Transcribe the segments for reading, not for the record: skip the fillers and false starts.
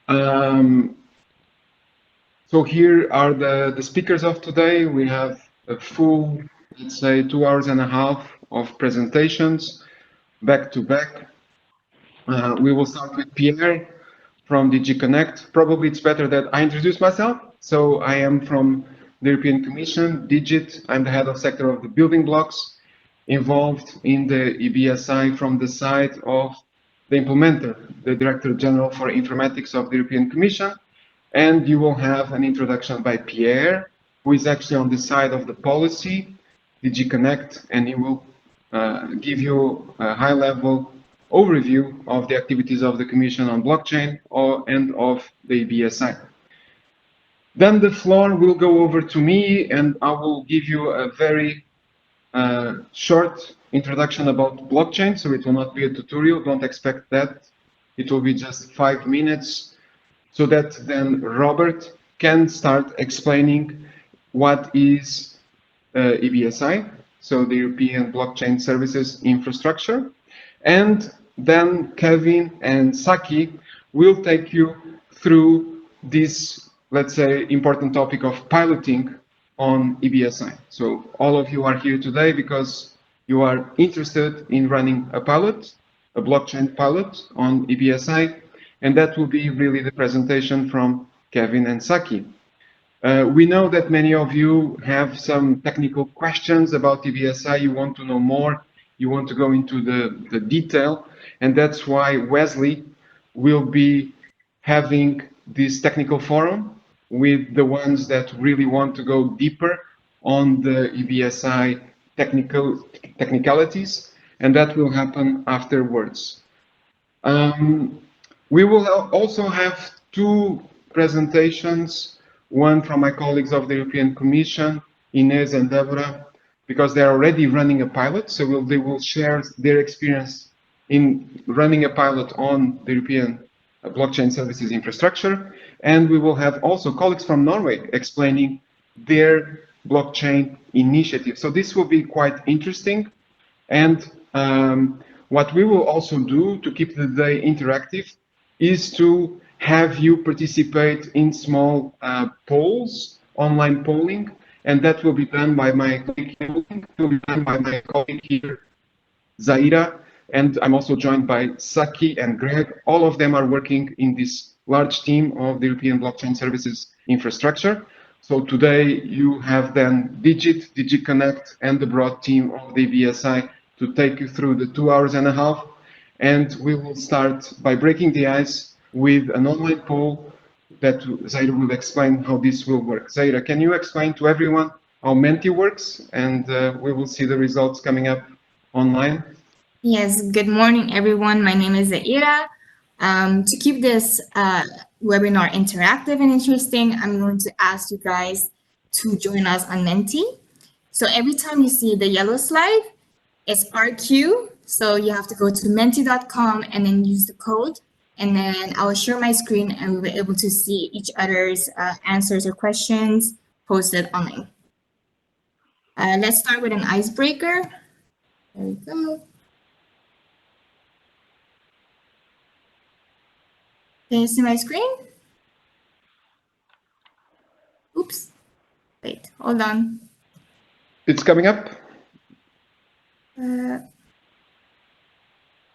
Um, so here are the speakers of today. We have a full, let's say, 2 hours and a half of presentations back to back. We will start with Pierre from DG Connect. Probably it's better that I introduce myself. So I am from the European Commission, Digit. I'm the head of sector of the building blocks, involved in the EBSI from the side of the implementer, the Director General for Informatics of the European Commission. And you will have an introduction by Pierre, who is actually on the side of the policy, DG Connect, and he will give you a high-level overview of the activities of the Commission on blockchain and of the EBSI. Then the floor will go over to me, and I will give you a very short introduction about blockchain, so it will not be a tutorial. Don't expect that. It will be just 5 minutes, so that then Robert can start explaining what is EBSI, so the European Blockchain Services Infrastructure. And then Kevin and Saki will take you through this, let's say, important topic of piloting on EBSI. So all of you are here today because you are interested in running a pilot, a blockchain pilot on EBSI, and that will be really the presentation from Kevin and Saki. We know that many of you have some technical questions about EBSI, you want to know more, you want to go into the detail, and that's why Wesley will be having this technical forum with the ones that really want to go deeper on the EBSI technicalities, and that will happen afterwards. We will also have two presentations, one from my colleagues of the European Commission, Inez and Deborah, because they're already running a pilot, so they will share their experience in running a pilot on the European blockchain services infrastructure. And we will have also colleagues from Norway explaining their blockchain initiative. So this will be quite interesting. And what we will also do to keep the day interactive is to have you participate in small polls, online polling, and that will be done by my colleague here, Zaira, and I'm also joined by Saki and Greg. All of them are working in this large team of the European Blockchain Services Infrastructure. So today you have then Digit, DigiConnect, and the broad team of the EBSI to take you through the 2 hours and a half. And we will start by breaking the ice with an online poll that Zaira will explain how this will work. Zaira, can you explain to everyone how Menti works? And we will see the results coming up online. Yes, good morning, everyone. My name is Zaira. To keep this webinar interactive and interesting, I'm going to ask you guys to join us on Menti. So every time you see the yellow slide, it's RQ. So you have to go to menti.com and then use the code. And then I will share my screen and we'll be able to see each other's answers or questions posted online. Let's start with an icebreaker. There we go. Can you see my screen? Oops. Wait, hold on. It's coming up.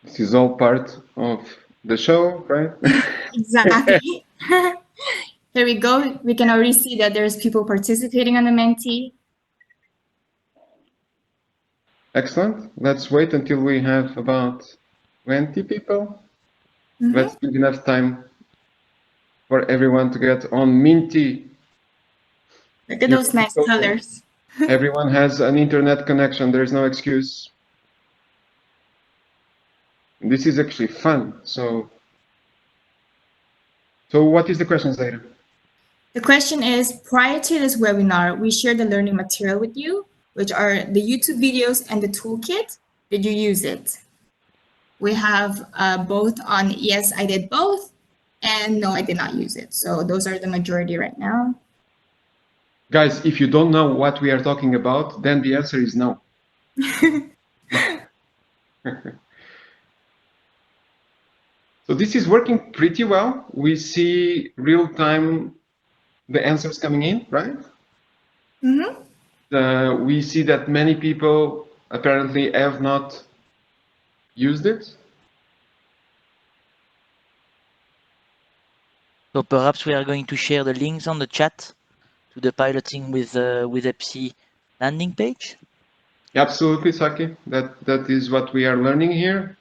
This is all part of the show, right? Exactly. Here we go. We can already see that there's people participating on the Menti. Excellent. Let's wait until we have about 20 people. Let's give enough time for everyone to get on Minty. Look at those nice colors. Everyone has an internet connection. There's no excuse. This is actually fun. So what is the question, Zaira? The question is, prior to this webinar, we shared the learning material with you, which are the YouTube videos and the toolkit. Did you use it? We have both on yes, I did both, and no, I did not use it. So those are the majority right now. Guys, if you don't know what we are talking about, then the answer is no. So this is working pretty well. We see real time the answers coming in, right? Mm-hmm. We see that many people apparently have not used it. So perhaps we are going to share the links on the chat to the piloting with EBSI landing page. Absolutely, Saki. That is what we are learning here.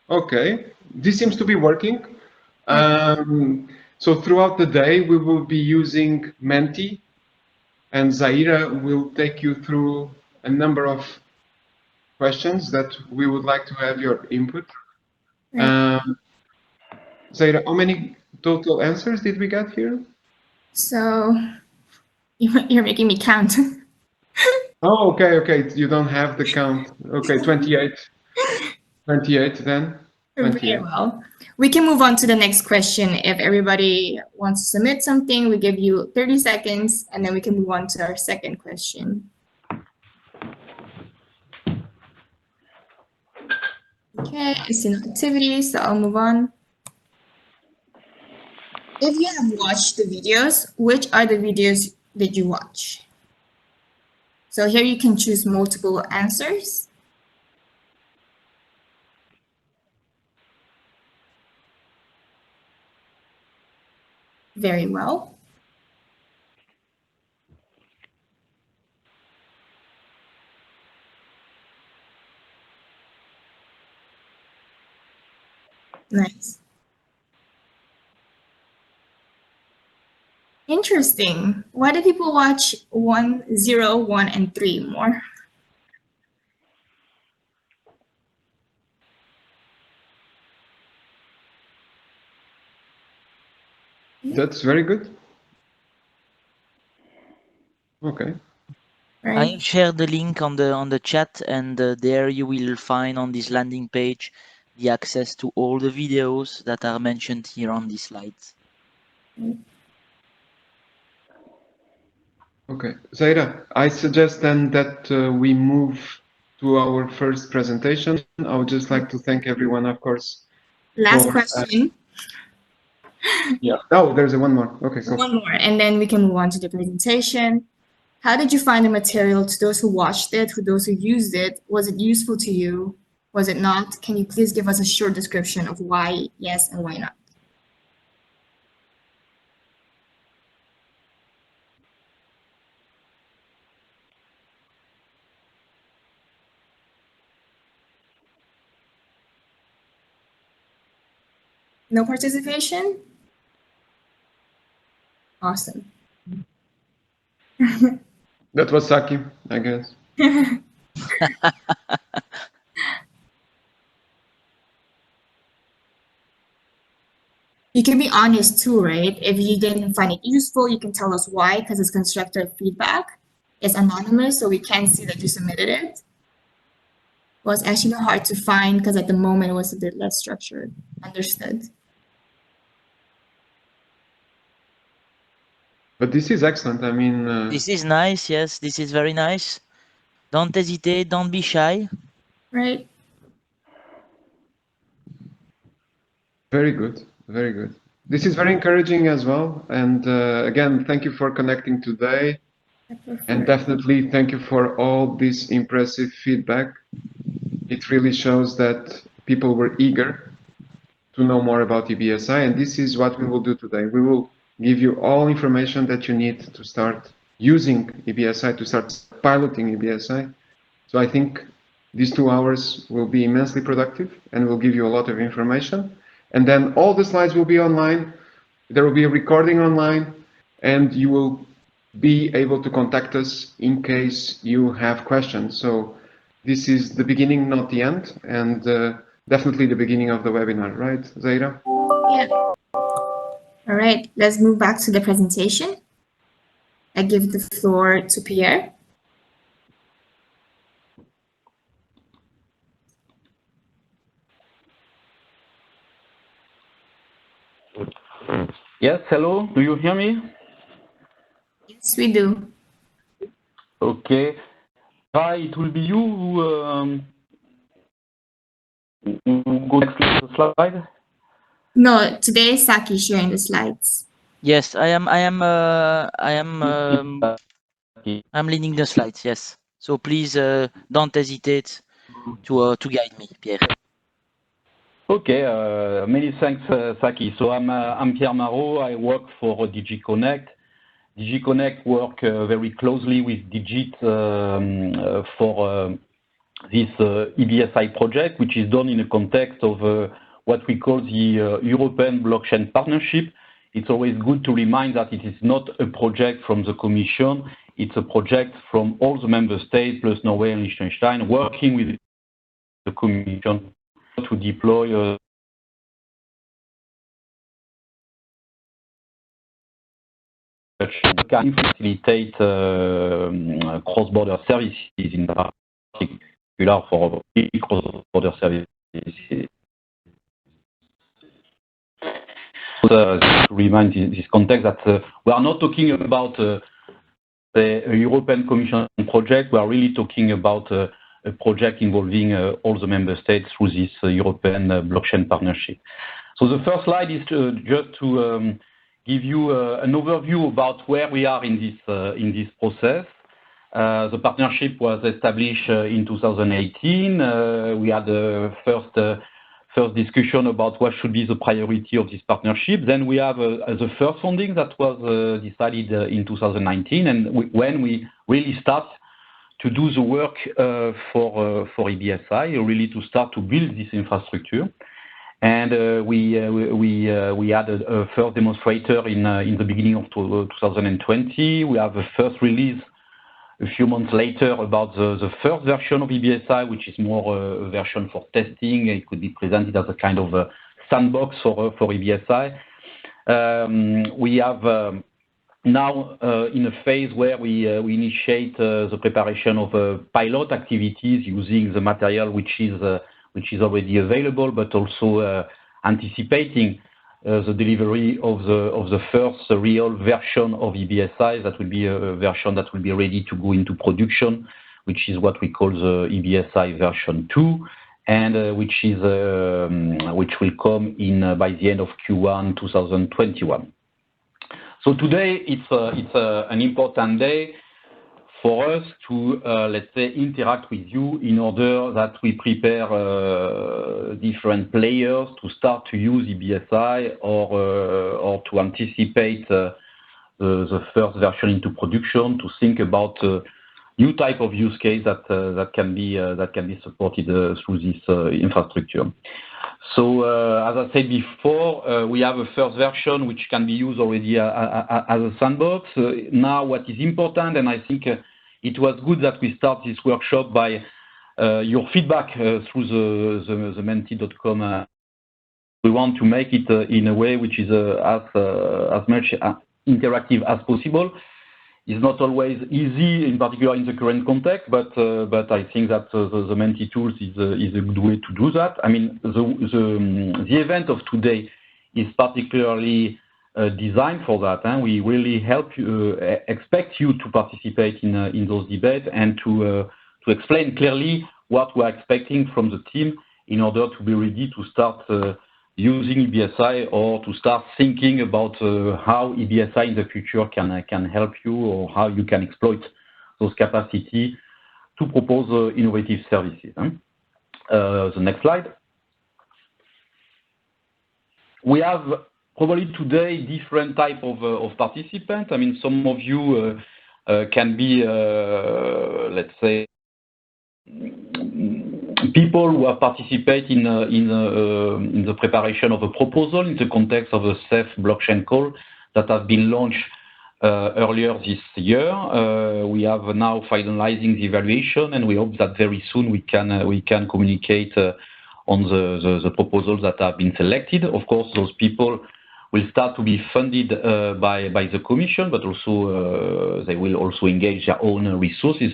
Okay, this seems to be working. So throughout the day, we will be using Menti, and Zaira will take you through a number of questions that we would like to have your input. Right. Zaira, how many total answers did we get here? So you're making me count. Oh, okay, okay. You don't have the count. Okay, 28. 28 then. Very 28. well. We can move on to the next question. If everybody wants to submit something, we give you 30 seconds, and then we can move on to our second question. Okay, I see no activity, so I'll move on. If you have watched the videos, which are the videos did you watch? So here you can choose multiple answers. Very well. Nice. Interesting. Why do people watch 1, 0, 1, and 3 more? That's very good. Okay. I have shared the link on the chat, and there you will find on this landing page the access to all the videos that are mentioned here on these slides. Okay, Zaira, I suggest then that we move to our first presentation. I would just like to thank everyone, of course. Last question. Yeah. Oh, there's one more. Okay, cool. One more, and then we can move on to the presentation. How did you find the material to those who watched it, to those who used it? Was it useful to you? Was it not? Can you please give us a short description of why yes and why not? No participation? Awesome. That was Saki, I guess. You can be honest too, right? If you didn't find it useful, you can tell us why, because it's constructive feedback. It's anonymous, so we can see that you submitted it. Well, it's actually hard to find because at the moment it was a bit less structured. Understood. But this is excellent. I mean, This is nice, yes, this is very nice. Don't hesitate, don't be shy. Right. very good, very good. This is very encouraging as well. And again, thank you for connecting today. And definitely thank you for all this impressive feedback. It really shows that people were eager to know more about EBSI, and this is what we will do today. We will give you all information that you need to start using EBSI, to start piloting EBSI. So I think these 2 hours will be immensely productive and will give you a lot of information. And then all the slides will be online. There will be a recording online, and you will be able to contact us in case you have questions. So this is the beginning, not the end, and definitely the beginning of the webinar, right, Zaira? Yeah. All right, let's move back to the presentation. I give the floor to Pierre. Yes, hello, do you hear me? Yes, we do. Okay. Hi, it will be you Go next to the slide. No, today is Saki sharing the slides. Yes, I'm leading the slides. Yes, so please don't hesitate to guide me, Pierre. Okay, many thanks, Saki. So I'm Pierre Marot. I work for DigiConnect. DigiConnect work very closely with Digit for this EBSI project, which is done in the context of what we call the European Blockchain Partnership. It's always good to remind that it is not a project from the Commission. It's a project from all the member states, plus Norway and Liechtenstein, working with the Commission to deploy can facilitate cross-border services, in particular for cross-border services. To remind this context that we are not talking about the European Commission project. We are really talking about a project involving all the member states through this European blockchain partnership. So the first slide is just to give you an overview about where we are in this process. The partnership was established in 2018. We had the first discussion about what should be the priority of this partnership. Then we have the first funding that was decided in 2019, and when we really start to do the work for EBSI, really to start to build this infrastructure. And we had a first demonstrator in the beginning of 2020. We have a first release a few months later about the first version of EBSI, which is more a version for testing. It could be presented as a kind of a sandbox for EBSI. We have now in a phase where we initiate the preparation of pilot activities using the material which is already available, but also anticipating the delivery of the first real version of EBSI. That will be a version that will be ready to go into production, which is what we call the EBSI version 2, and which will come in by the end of Q1 2021. So today it's an important day for us to, let's say, interact with you in order that we prepare different players to start to use EBSI or to anticipate the first version into production, to think about new type of use case that can be supported through this infrastructure. So as I said before, we have a first version which can be used already as a sandbox. Now what is important, and I think it was good that we start this workshop by your feedback through the menti.com. We want to make it in a way which is as much interactive as possible. It's not always easy, in particular in the current context, but I think that the Menti tools is a good way to do that. I mean, the event of today is particularly designed for that. We really expect you to participate in those debates and to explain clearly what we're expecting from the team in order to be ready to start using EBSI or to start thinking about how EBSI in the future can help you, or how you can exploit those capacity to propose innovative services. The next slide. We have probably today different type of participants. I mean, some of you can be, let's say, people who have participated in the preparation of a proposal in the context of a CEF blockchain call that has been launched earlier this year. We have now finalizing the evaluation, and we hope that very soon we can communicate on the proposals that have been selected. Of course, those people will start to be funded by the Commission, but also they will also engage their own resources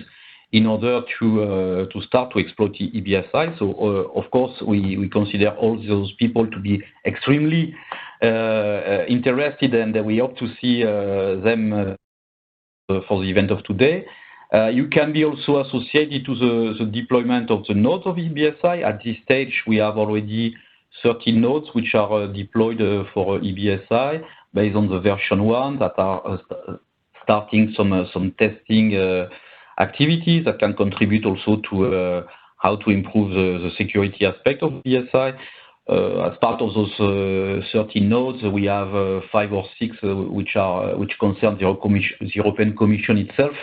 in order to start to exploit EBSI. So, of course, we consider all those people to be extremely interested, and we hope to see them for the event of today. You can be also associated to the deployment of the nodes of EBSI. At this stage, we have already 13 nodes which are deployed for EBSI based on the version 1 that are starting some testing activities that can contribute also to how to improve the security aspect of EBSI. As part of those 13 nodes, we have 5 or 6 which concern the European Commission itself.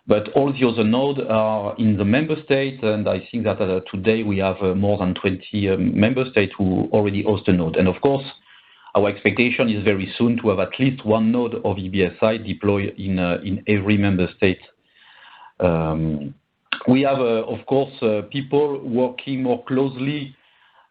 But all the other nodes are in the member states, and I think that today we have more than 20 member states who already host a node. And of course, our expectation is very soon to have at least one node of EBSI deployed in every member state. We have, of course, people working more closely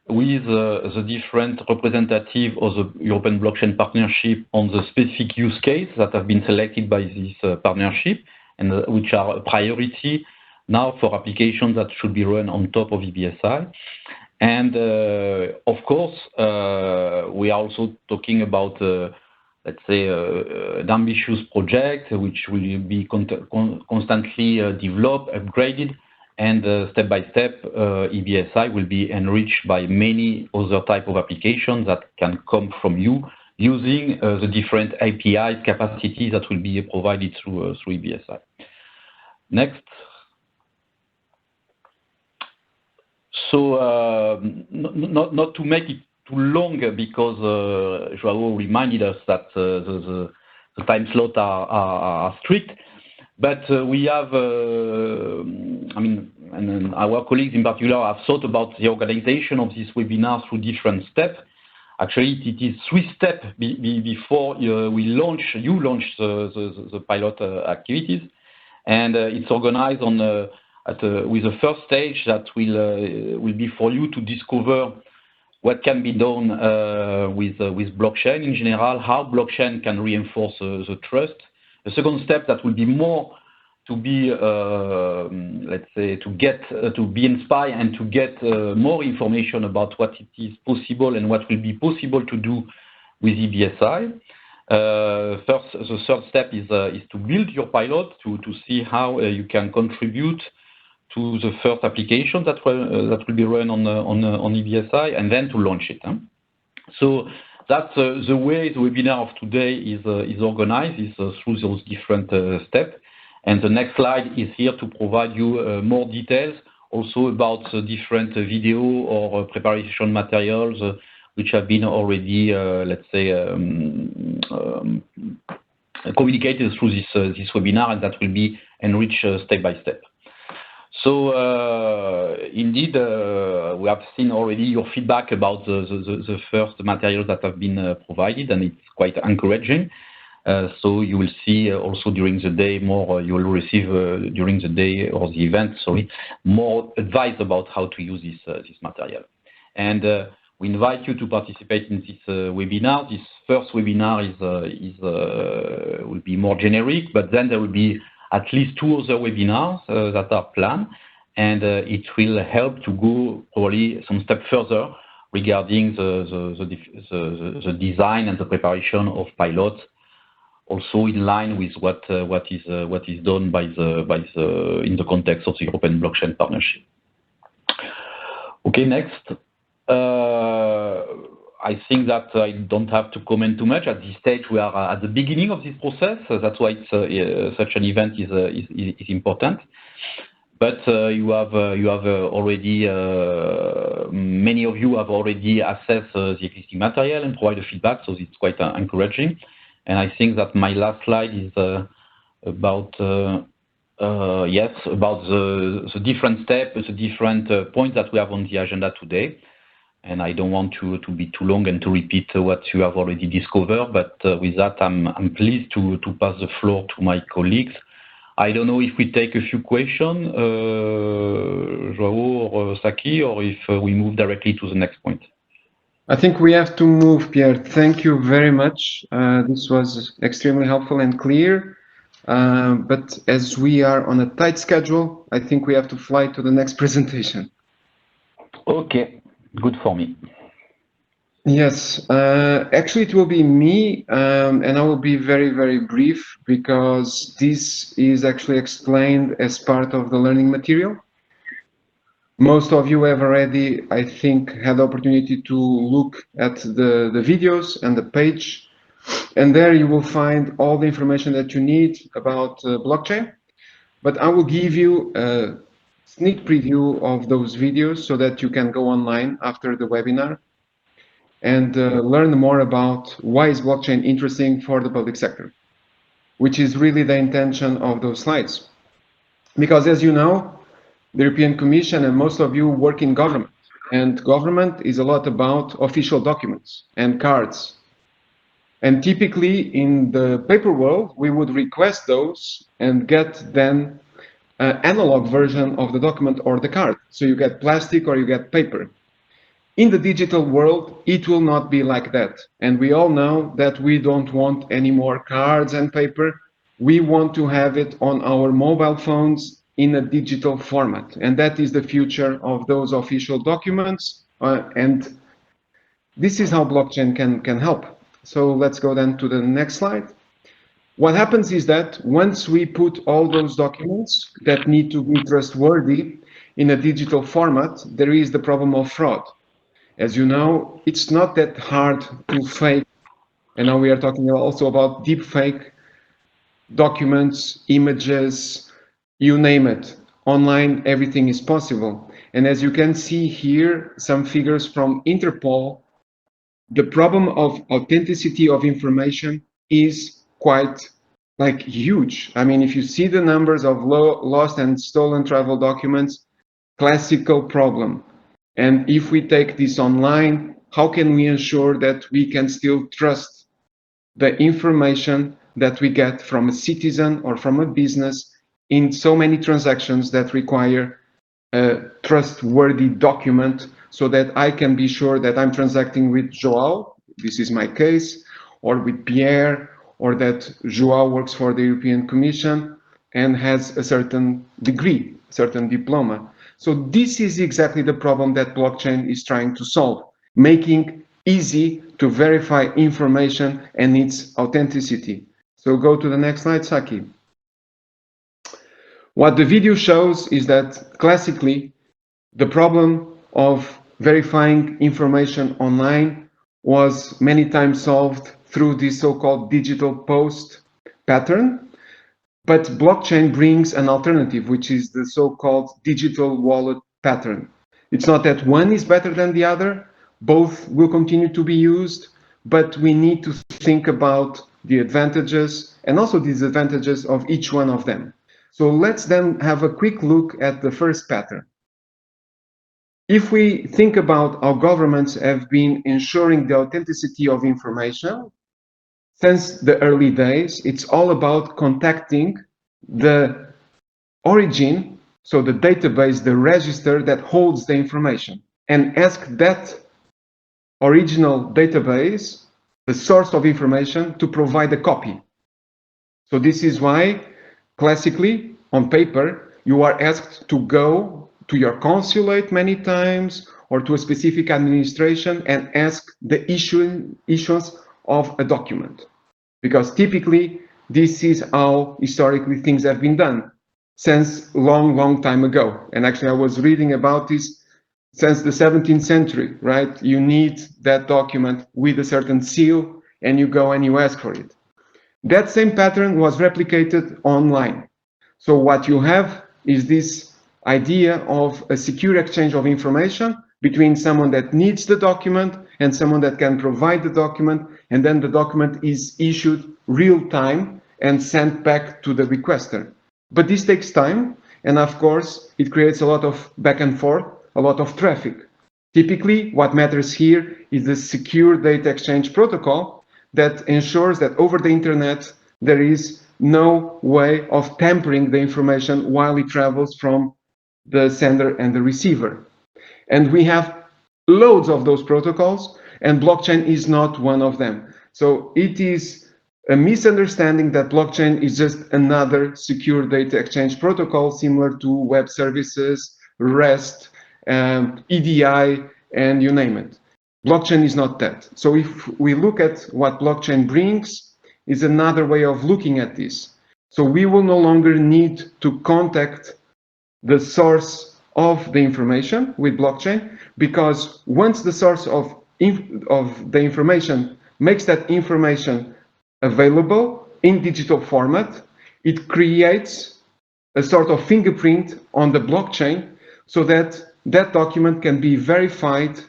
with the different representatives of the European Blockchain Partnership on the specific use case that have been selected by this partnership, and which are a priority now for applications that should be run on top of EBSI. And of course, we are also talking about, let's say, an ambitious project which will be constantly developed, upgraded, and step by step, EBSI will be enriched by many other type of applications that can come from you using the different API capacities that will be provided through EBSI. Next. So not to make it too long, because Joao reminded us that the time slots are strict, but we have, I mean, and our colleagues in particular have thought about the organization of this webinar through different steps. Actually, it is 3 steps before you launch the pilot activities, and it's organized on with the first stage that will be for you to discover what can be done with blockchain in general, how blockchain can reinforce the trust. The second step that will be more to be, let's say, to be inspired and to get more information about what it is possible and what will be possible to do with EBSI. First, the third step is to build your pilot, to see how you can contribute to the first application that will be run on EBSI, and then to launch it. So that's the way the webinar of today is organized, is through those different steps. And the next slide is here to provide you more details also about the different video or preparation materials which have been already, let's say, communicated through this webinar, and that will be enriched step by step. So indeed, we have seen already your feedback about the first materials that have been provided, and it's quite encouraging. So you will see also during the day more, you will receive during the day or the event, sorry, more advice about how to use this material. And we invite you to participate in this webinar. This first webinar will be more generic, but then there will be at least 2 other webinars that are planned, and it will help to go probably some step further regarding the design and the preparation of pilots, also in line with what is done in the context of the European Blockchain Partnership. Okay, next. I think that I don't have to comment too much. At this stage, we are at the beginning of this process. That's why such an event is important. But you have already, many of you have already assessed the existing material and provided feedback, so it's quite encouraging. And I think that my last slide is about about the different steps, the different points that we have on the agenda today. And I don't want to be too long and to repeat what you have already discovered, but with that, I'm pleased to pass the floor to my colleagues. I don't know if we take a few questions, Joao or Saki, or if we move directly to the next point. I think we have to move, Pierre. Thank you very much. This was extremely helpful and clear. But as we are on a tight schedule, I think we have to fly to the next presentation. Okay, good for me. Yes, actually it will be me, and I will be very, very brief because this is actually explained as part of the learning material. Most of you have already, I think, had the opportunity to look at the videos and the page, and there you will find all the information that you need about blockchain. But I will give you a sneak preview of those videos so that you can go online after the webinar and learn more about why is blockchain interesting for the public sector, which is really the intention of those slides. Because as you know, the European Commission and most of you work in government, and government is a lot about official documents and cards. And typically in the paper world, we would request those and get then an analog version of the document or the card. So you get plastic or you get paper. In the digital world, it will not be like that. And we all know that we don't want any more cards and paper. We want to have it on our mobile phones in a digital format. And that is the future of those official documents. And this is how blockchain can help. So let's go then to the next slide. What happens is that once we put all those documents that need to be trustworthy in a digital format, there is the problem of fraud. As you know, it's not that hard to fake, and now we are talking also about deep fake documents, images, you name it. Online, everything is possible. And as you can see here, some figures from Interpol, the problem of authenticity of information is quite huge. I mean, if you see the numbers of lost and stolen travel documents, classical problem. And if we take this online, how can we ensure that we can still trust the information that we get from a citizen or from a business in so many transactions that require a trustworthy document so that I can be sure that I'm transacting with Joao, this is my case, or with Pierre, or that Joao works for the European Commission and has a certain degree, certain diploma. So this is exactly the problem that blockchain is trying to solve, making easy to verify information and its authenticity. So go to the next slide, Saki. What the video shows is that classically, the problem of verifying information online was many times solved through this so-called digital post pattern. But blockchain brings an alternative, which is the so-called digital wallet pattern. It's not that one is better than the other. Both will continue to be used, but we need to think about the advantages and also disadvantages of each one of them. So let's then have a quick look at the first pattern. If we think about how governments have been ensuring the authenticity of information, since the early days, it's all about contacting the origin, so the database, the register that holds the information, and ask that original database, the source of information, to provide a copy. So this is why, classically, on paper, you are asked to go to your consulate many times or to a specific administration and ask the issuance of a document. Because typically, this is how historically things have been done since long time ago. And actually, I was reading about this since the 17th century, right? You need that document with a certain seal and you go and you ask for it. That same pattern was replicated online. So what you have is this idea of a secure exchange of information between someone that needs the document and someone that can provide the document, and then the document is issued real time and sent back to the requester. But this takes time, and of course, it creates a lot of back and forth, a lot of traffic. Typically, what matters here is the secure data exchange protocol that ensures that over the internet, there is no way of tampering the information while it travels from the sender and the receiver. And we have loads of those protocols, and blockchain is not one of them. So it is a misunderstanding that blockchain is just another secure data exchange protocol similar to web services, REST, EDI, and you name it. blockchain is not that. So if we look at what blockchain brings, is another way of looking at this. So we will no longer need to contact the source of the information with blockchain, because once the source of the information makes that information available in digital format, it creates a sort of fingerprint on the blockchain so that that document can be verified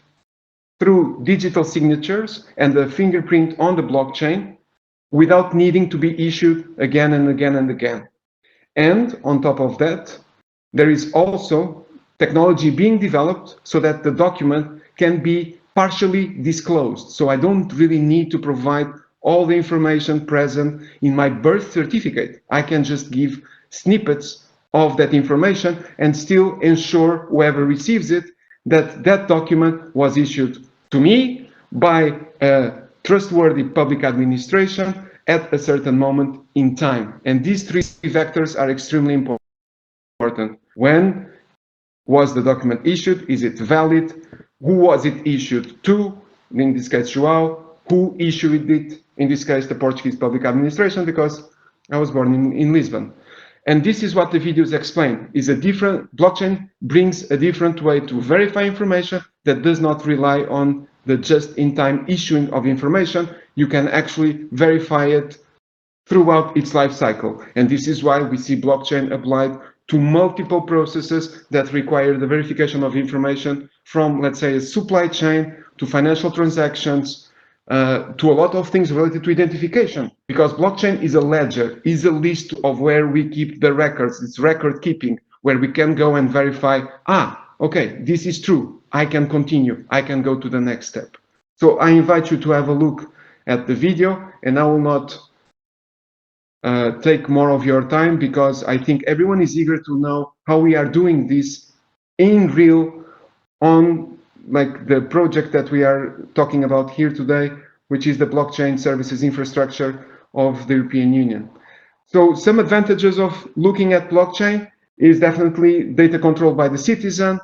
through digital signatures and the fingerprint on the blockchain without needing to be issued again and again and again. And on top of that, there is also technology being developed so that the document can be partially disclosed. So I don't really need to provide all the information present in my birth certificate. I can just give snippets of that information and still ensure whoever receives it that that document was issued to me by a trustworthy public administration at a certain moment in time. And these three vectors are extremely important. When was the document issued? Is it valid? Who was it issued to? In this case, João. Who issued it? In this case, the Portuguese public administration, because I was born in Lisbon. And this is what the videos explain. Is a different blockchain brings a different way to verify information that does not rely on the just-in-time issuing of information. You can actually verify it throughout its life cycle. And this is why we see blockchain applied to multiple processes that require the verification of information from, let's say, a supply chain to financial transactions, to a lot of things related to identification, because blockchain is a ledger, is a list of where we keep the records. It's record keeping, where we can go and verify, okay, this is true. I can continue. I can go to the next step. So I invite you to have a look at the video, and I will not take more of your time, because I think everyone is eager to know how we are doing this in real on like the project that we are talking about here today, which is the blockchain services infrastructure of the European Union. So some advantages of looking at blockchain is definitely data control by the citizen,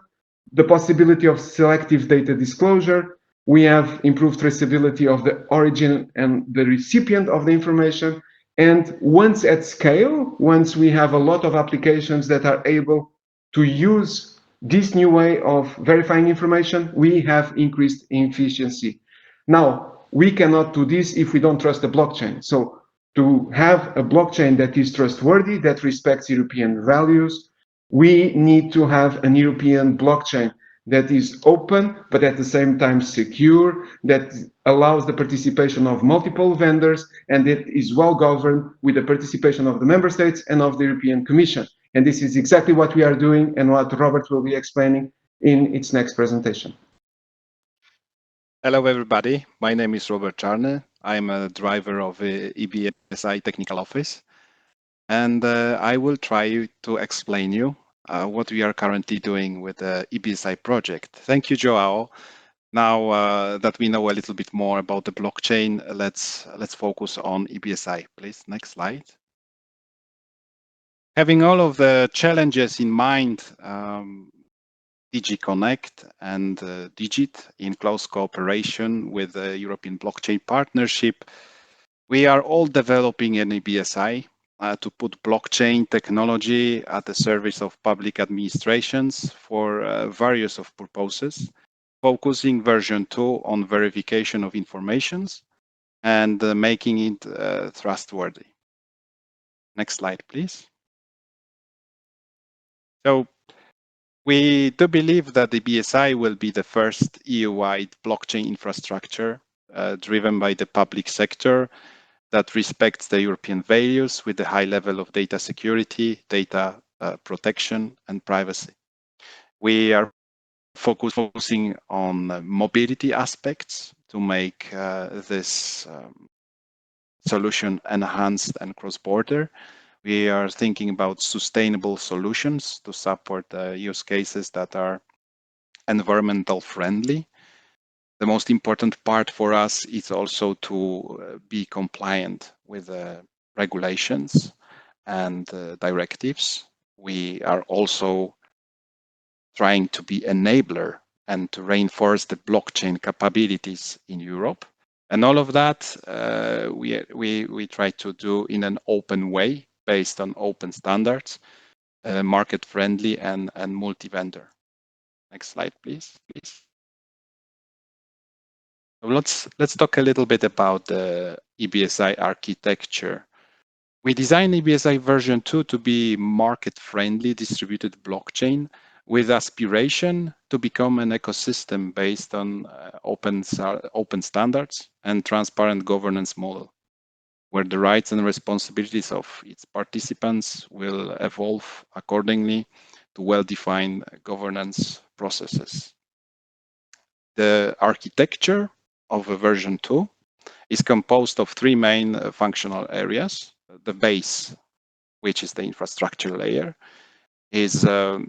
the possibility of selective data disclosure. We have improved traceability of the origin and the recipient of the information. And once at scale, once we have a lot of applications that are able to use this new way of verifying information, we have increased efficiency. Now, we cannot do this if we don't trust the blockchain. So to have a blockchain that is trustworthy, that respects European values, we need to have an European blockchain that is open, but at the same time secure, that allows the participation of multiple vendors, and that is well governed with the participation of the member states and of the European Commission. And this is exactly what we are doing and what Robert will be explaining in its next presentation. Hello, everybody. My name is Robert Czarny. I'm a driver of EBSI Technical Office. And I will try to explain you what we are currently doing with the EBSI project. Thank you, Joao. Now that we know a little bit more about the blockchain, let's focus on EBSI. Please, next slide. Having all of the challenges in mind, DG Connect and Digit in close cooperation with the European Blockchain Partnership, we are all developing an EBSI to put blockchain technology at the service of public administrations for various of purposes, focusing version 2 on verification of informations and making it trustworthy. Next slide, please. So we do believe that the EBSI will be the first EU-wide blockchain infrastructure driven by the public sector that respects the European values with a high level of data security, data protection, and privacy. We are focusing on mobility aspects to make this solution enhanced and cross-border. We are thinking about sustainable solutions to support use cases that are environmental friendly. The most important part for us is also to be compliant with regulations and directives. We are also trying to be enabler and to reinforce the blockchain capabilities in Europe. And all of that we try to do in an open way, based on open standards, market friendly and multi-vendor. Next slide, please. Let's talk a little bit about the EBSI architecture. We designed EBSI version 2 to be market-friendly distributed blockchain with aspiration to become an ecosystem based on open standards and transparent governance model, where the rights and responsibilities of its participants will evolve accordingly to well-defined governance processes. The architecture of version 2 is composed of three main functional areas. The base, which is the infrastructure layer, is a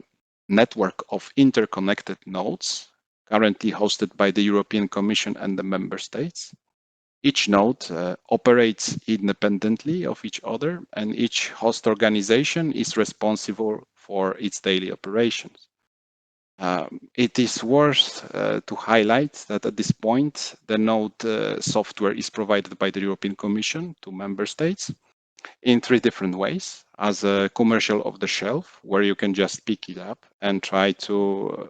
network of interconnected nodes currently hosted by the European Commission and the member states. Each node operates independently of each other, and each host organization is responsible for its daily operations. It is worth to highlight that at this point, the node software is provided by the European Commission to member states in three different ways: as a commercial off the shelf, where you can just pick it up and try to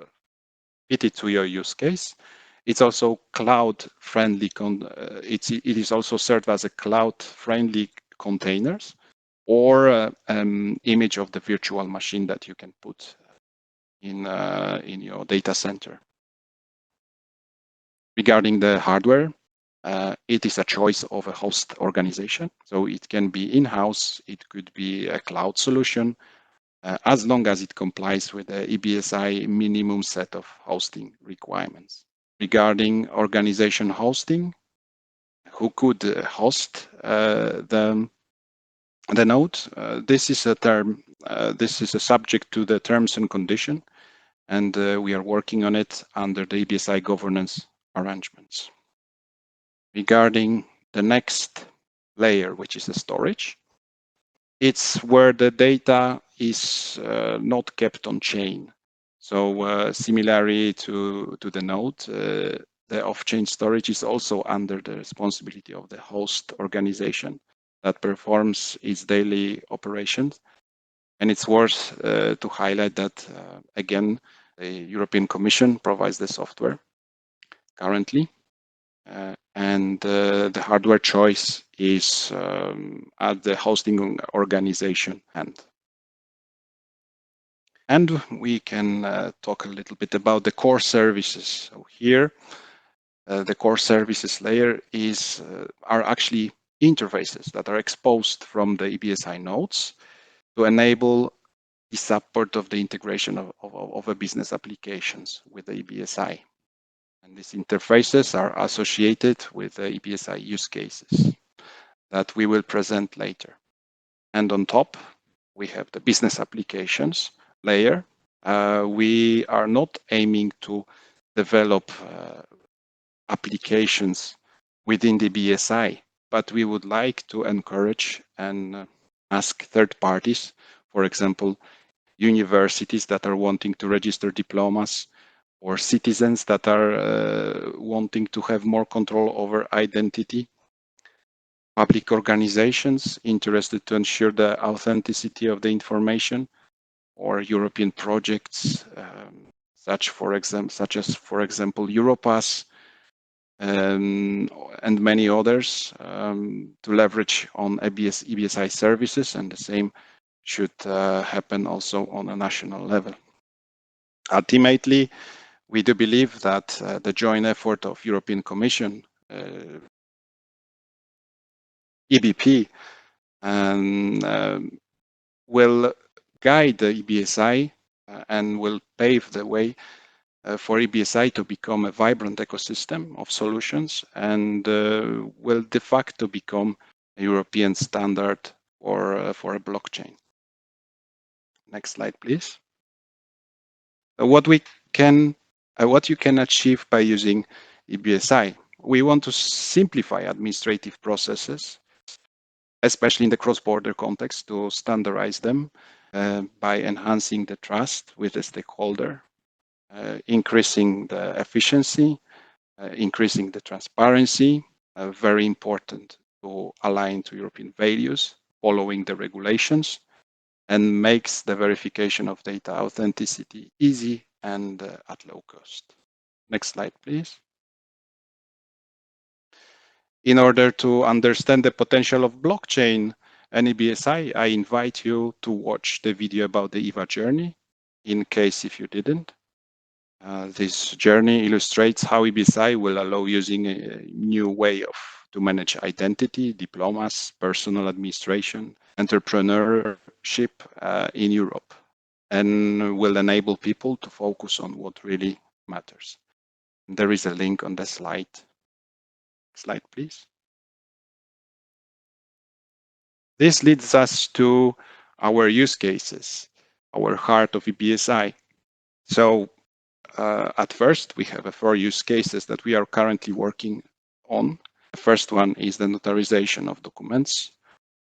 fit it to your use case. It's also cloud-friendly. It is also served as a cloud-friendly containers, or image of the virtual machine that you can put in your data center. Regarding the hardware, it is a choice of a host organization. So it can be in-house, it could be a cloud solution, as long as it complies with the EBSI minimum set of hosting requirements. Regarding organization hosting, who could host the node? This is a term. This is a subject to the terms and condition, and we are working on it under the EBSI governance arrangements. Regarding the next layer, which is the storage, it's where the data is not kept on chain. So similarly to the node, the off-chain storage is also under the responsibility of the host organization that performs its daily operations. And it's worth to highlight that, again, the European Commission provides the software currently, and the hardware choice is at the hosting organization end. And we can talk a little bit about the core services. So here, the core services layer are actually interfaces that are exposed from the EBSI nodes to enable the support of the integration of a business applications with the EBSI. And these interfaces are associated with the EBSI use cases that we will present later. And on top, we have the business applications layer. We are not aiming to develop applications within the BSI, but we would like to encourage and ask third parties, for example, universities that are wanting to register diplomas, or citizens that are wanting to have more control over identity, public organizations interested to ensure the authenticity of the information, or European projects such as, for example, Europass, and many others, to leverage on EBSI services, and the same should happen also on a national level. Ultimately, we do believe that the joint effort of European Commission, EBP, will guide the EBSI and will pave the way for EBSI to become a vibrant ecosystem of solutions, and will de facto become a European standard for a blockchain. Next slide, please. What you can achieve by using EBSI. We want to simplify administrative processes, especially in the cross-border context, to standardize them by enhancing the trust with the stakeholder. increasing the efficiency, increasing the transparency, very important to align to European values, following the regulations, and makes the verification of data authenticity easy and at low cost. Next slide, please. In order to understand the potential of blockchain and EBSI, I invite you to watch the video about the EVA journey, in case if you didn't. This journey illustrates how EBSI will allow using a new way to manage identity, diplomas, personal administration, entrepreneurship in Europe, and will enable people to focus on what really matters. There is a link on the slide. Slide, please. This leads us to our use cases, our heart of EBSI. So at first, we have 4 use cases that we are currently working on. The first one is the notarization of documents.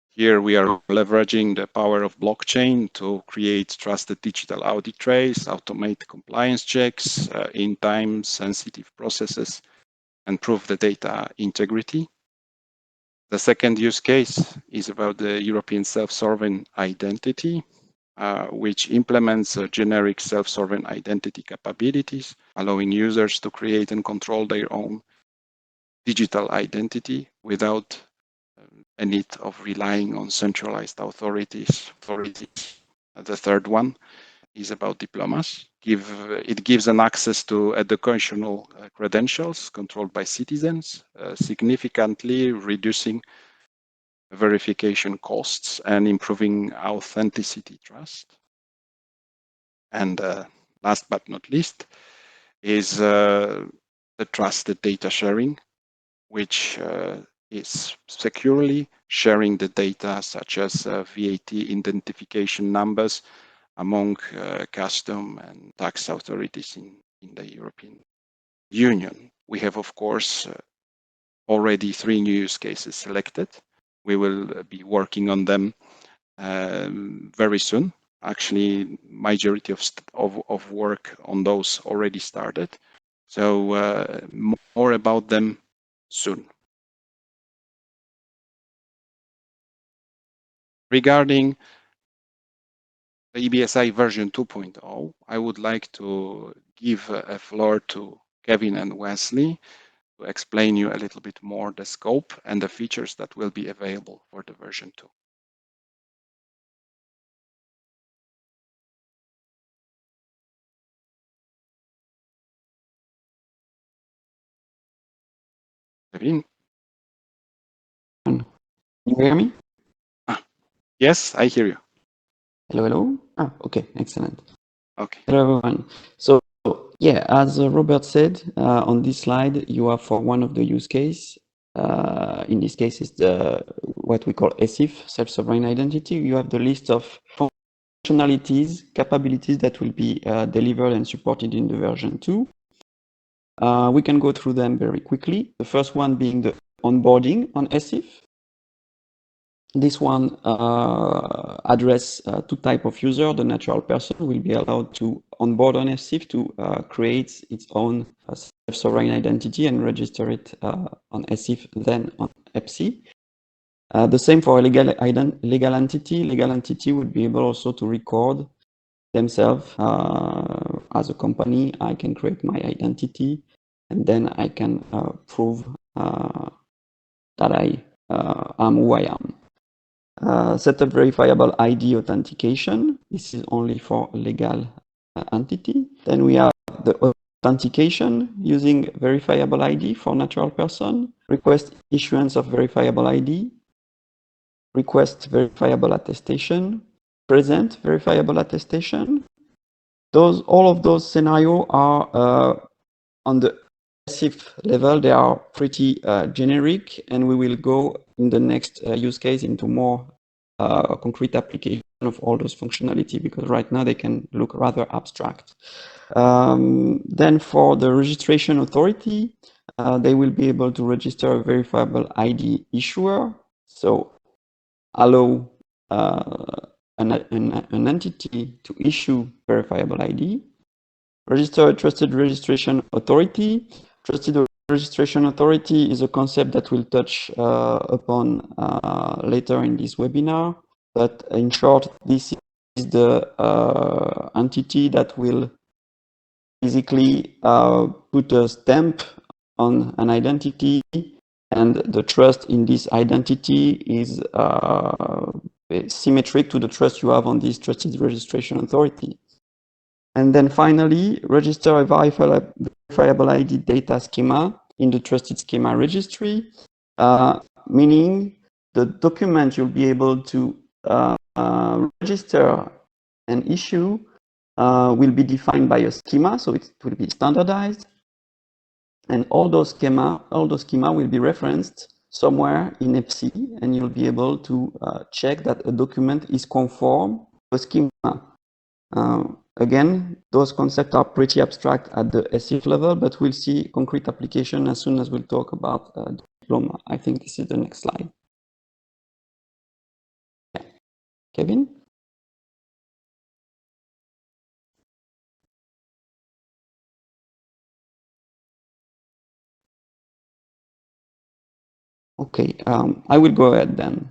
Here we are leveraging the power of blockchain to create trusted digital audit trails, automate compliance checks in time sensitive processes, and prove the data integrity. The second use case is about the European self-sovereign identity, which implements generic self-sovereign identity capabilities, allowing users to create and control their own digital identity without a need of relying on centralized authorities. The third one is about diplomas. It gives an access to educational credentials controlled by citizens, significantly reducing verification costs and improving authenticity trust. And last but not least is the trusted data sharing, which is securely sharing the data such as VAT identification numbers among custom and tax authorities in the European Union. We have, of course, already 3 new use cases selected. We will be working on them very soon. Actually, majority of work on those already started. So more about them soon. Regarding the EBSI version 2.0, I would like to give a floor to Kevin and Wesley to explain you a little bit more the scope and the features that will be available for the version 2. Kevin? Can you hear me? Yes, I hear you. Hello, hello. Okay, excellent. Okay. Hello, everyone. So, yeah, as Robert said, on this slide, you have for one of the use case. In this case, is what we call CEF, self-sovereign identity. You have the list of functionalities, capabilities that will be delivered and supported in the version 2. We can go through them very quickly. The first one being the onboarding on CEF. This one address 2 types of user. The natural person will be allowed to onboard on CEF to create its own self-sovereign identity and register it on CEF, then on EBSI. The same for a legal entity. Legal entity would be able also to record themselves as a company. I can create my identity, and then I can prove that I am who I am. Set up verifiable ID authentication. This is only for a legal entity. Then we have the authentication using verifiable ID for natural person. Request issuance of verifiable ID. Request verifiable attestation. Present verifiable attestation. All of those scenarios are on the CEF level. They are pretty generic, and we will go in the next use case into more concrete application of all those functionality, because right now they can look rather abstract. Then for the registration authority, they will be able to register a verifiable ID issuer. So allow an entity to issue verifiable ID, register a trusted registration authority. Trusted registration authority is a concept that we'll touch upon later in this webinar. But in short, this is the entity that will basically put a stamp on an identity, and the trust in this identity is symmetric to the trust you have on this trusted registration authority. And then finally, register a verifiable ID data schema in the trusted schema registry, meaning the document you'll be able to register and issue will be defined by a schema, so it will be standardized. And all those schema will be referenced somewhere in EBSI, and you'll be able to check that a document is conform to a schema. Again, those concepts are pretty abstract at the ESIF level, but we'll see concrete application as soon as we'll talk about diploma. I think this is the next slide. Yeah. Kevin? Okay, I will go ahead then.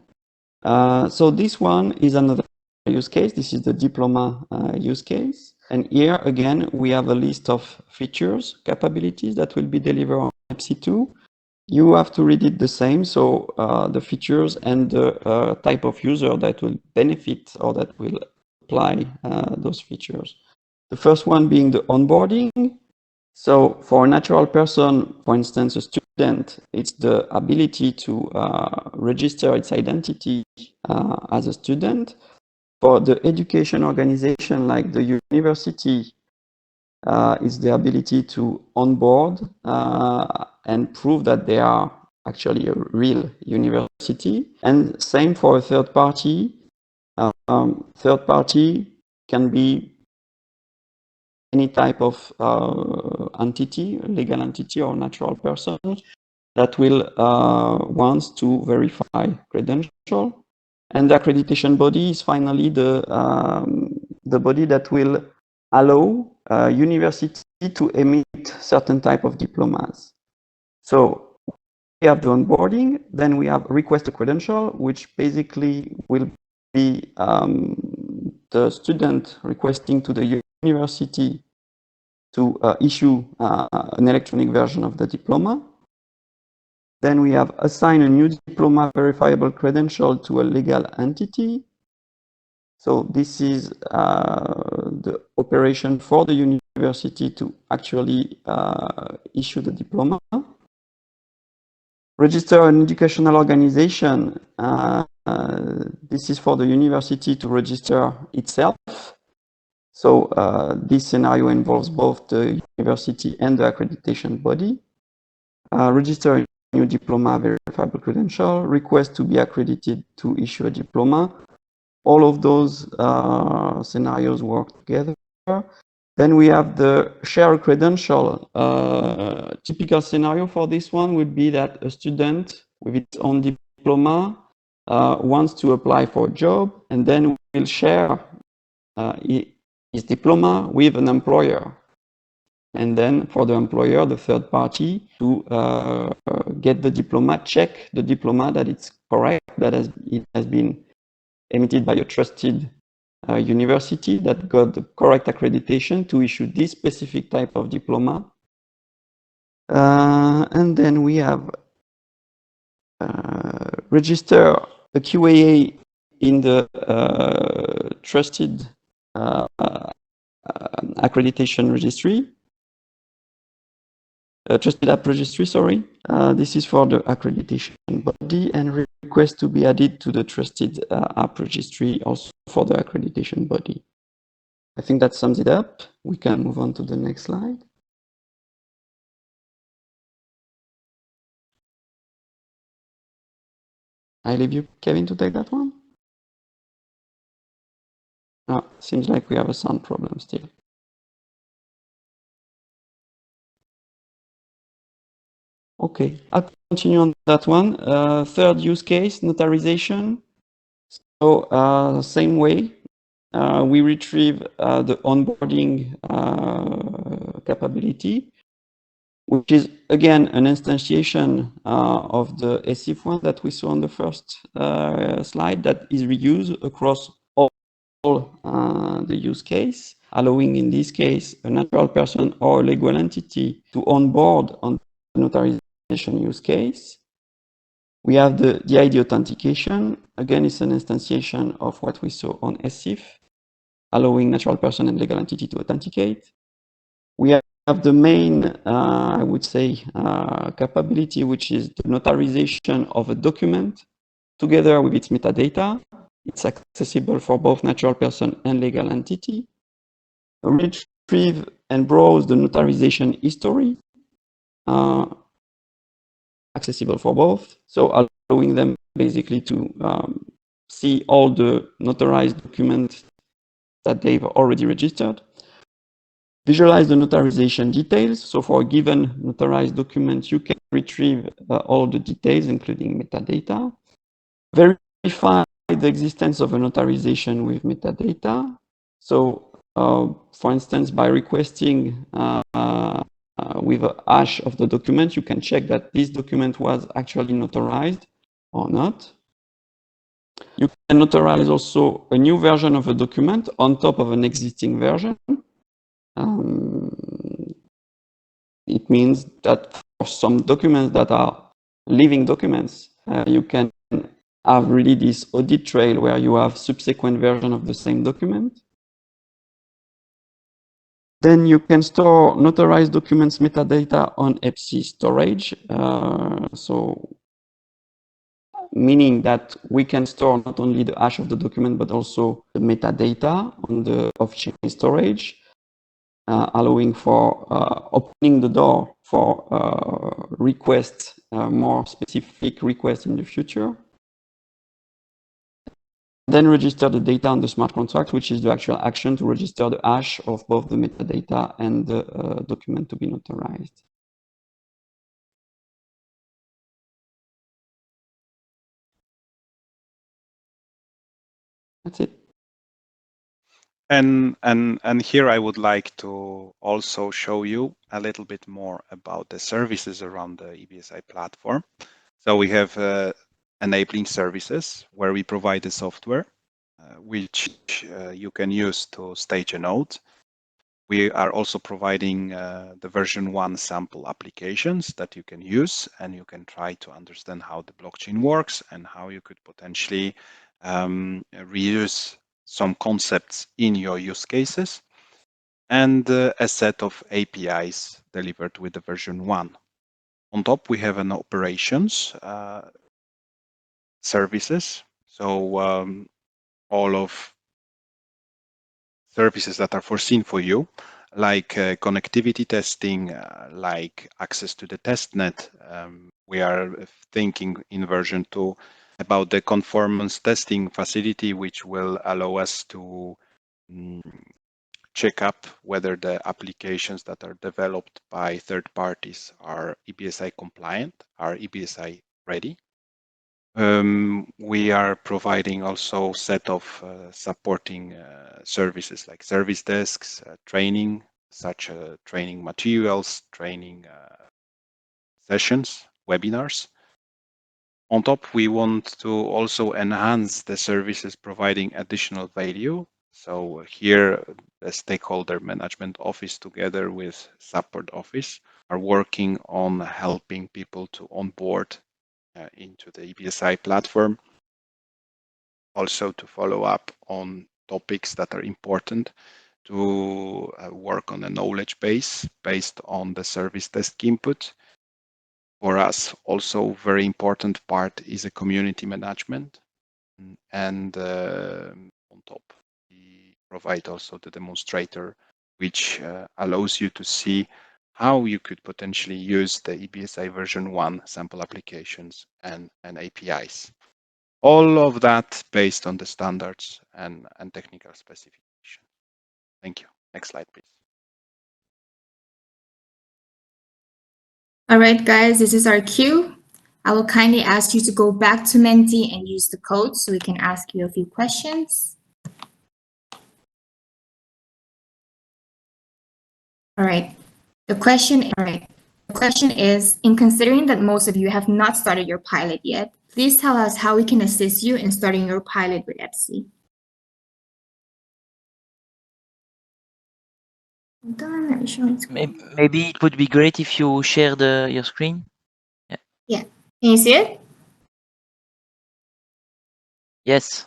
So this one is another use case. This is the diploma use case. And here again, we have a list of features, capabilities that will be delivered on EBSI2. You have to read it the same. So the features and the type of user that will benefit or that will apply those features. The first one being the onboarding. So for a natural person, for instance, a student, it's the ability to register its identity as a student. For the education organization like the university, it's the ability to onboard and prove that they are actually a real university. And same for a third party. Third party can be any type of entity, legal entity or natural person that will wants to verify credential. And the accreditation body is finally the body that will allow university to emit certain type of diplomas. So we have the onboarding, then we have request a credential, which basically will be the student requesting to the university to issue an electronic version of the diploma. Then we have assign a new diploma verifiable credential to a legal entity. So this is the operation for the university to actually issue the diploma. Register an educational organization. This is for the university to register itself. So this scenario involves both the university and the accreditation body. Register a new diploma verifiable credential, request to be accredited to issue a diploma. All of those scenarios work together. Then we have the share credential. Typical scenario for this one would be that a student with its own diploma wants to apply for a job, and then will share his diploma with an employer. And then for the employer, the third party, to get the diploma, check the diploma that it's correct, that it has been emitted by a trusted university that got the correct accreditation to issue this specific type of diploma. And then we have register a QAA in the trusted accreditation registry. Trusted app registry, sorry. This is for the accreditation body, and request to be added to the trusted app registry also for the accreditation body. I think that sums it up. We can move on to the next slide. I leave you, Kevin, to take that one. Oh, seems like we have a sound problem still. Okay, I'll continue on that one. Third use case, notarization. So same way, we retrieve the onboarding capability, which is again an instantiation of the ESIF one that we saw on the first slide that is reused across all the use case, allowing in this case a natural person or legal entity to onboard on the notarization use case. We have the ID authentication. Again, it's an instantiation of what we saw on ESIF, allowing natural person and legal entity to authenticate. We have the main, I would say, capability, which is the notarization of a document together with its metadata. It's accessible for both natural person and legal entity. Retrieve and browse the notarization history, accessible for both. So allowing them basically to see all the notarized documents that they've already registered. Visualize the notarization details. So for a given notarized document, you can retrieve all the details, including metadata. Verify the existence of a notarization with metadata. So for instance, by requesting with a hash of the document, you can check that this document was actually notarized or not. You can notarize also a new version of a document on top of an existing version. It means that for some documents that are living documents, you can have really this audit trail where you have subsequent version of the same document. Then you can store notarized documents metadata on EBSI storage. So meaning that we can store not only the hash of the document, but also the metadata on the off-chain storage, allowing for opening the door for requests, more specific requests in the future. Then register the data on the smart contract, which is the actual action to register the hash of both the metadata and the document to be notarized. That's it. And here I would like to also show you a little bit more about the services around the EBSI platform. So we have enabling services where we provide the software which you can use to stage a node. We are also providing the version 1 sample applications that you can use, and you can try to understand how the blockchain works and how you could potentially reuse some concepts in your use cases, and a set of APIs delivered with the version 1. On top, we have an operations services. So all of services that are foreseen for you, like connectivity testing, like access to the testnet. We are thinking in version 2 about the conformance testing facility, which will allow us to check up whether the applications that are developed by third parties are EBSI compliant, are EBSI ready. We are providing also set of supporting services like service desks, training, such training materials, training sessions, webinars. On top, we want to also enhance the services providing additional value. So here, the stakeholder management office together with support office are working on helping people to onboard into the EBSI platform. Also to follow up on topics that are important, to work on a knowledge base based on the service desk input. For us, also very important part is a community management. And on top, we provide also the demonstrator, which allows you to see how you could potentially use the EBSI version 1 sample applications and APIs. All of that based on the standards and technical specification. Thank you. Next slide, please. All right, guys, this is our cue. I will kindly ask you to go back to Menti and use the code so we can ask you a few questions. All right. The question is, in considering that most of you have not started your pilot yet, please tell us how we can assist you in starting your pilot with EBSI. Done. Let me show it. Maybe it would be great if you share your screen. Yeah. Can you see it? Yes.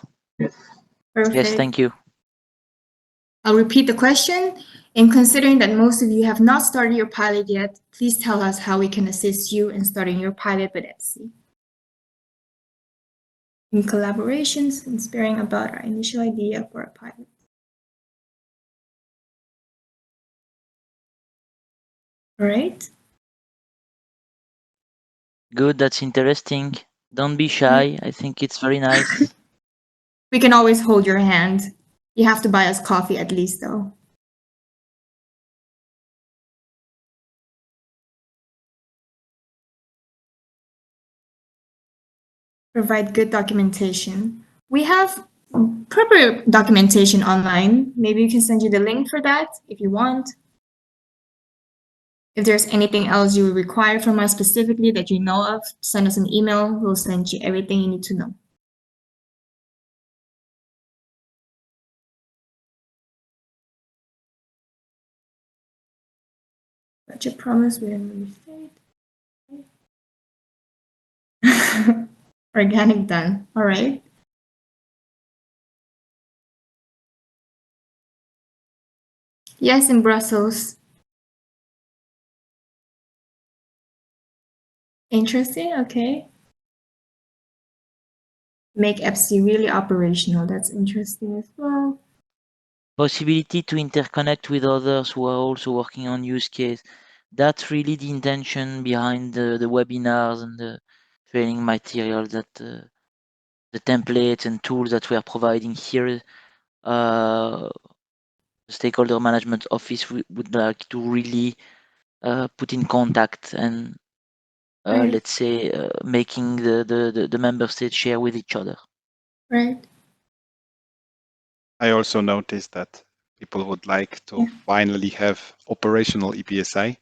Perfect. Yes, thank you. I'll repeat the question. In considering that most of you have not started your pilot yet, please tell us how we can assist you in starting your pilot with EBSI. In collaborations, inspiring about our initial idea for a pilot. All right. Good, that's interesting. Don't be shy. I think it's very nice. We can always hold your hand. You have to buy us coffee at least, though. Provide good documentation. We have proper documentation online. Maybe we can send you the link for that if you want. If there's anything else you require from us specifically that you know of, send us an email. We'll send you everything you need to know. Budget promise we didn't restate. Organic done. All right. Yes, in Brussels. Interesting. Okay. Make EBSI really operational. That's interesting as well. Possibility to interconnect with others who are also working on use case. That's really the intention behind the webinars and the training material, that the templates and tools that we are providing here. The stakeholder management office would like to really put in contact and Right. let's say making the member states share with each other. Right. I also noticed that people would like to finally have operational EBSI,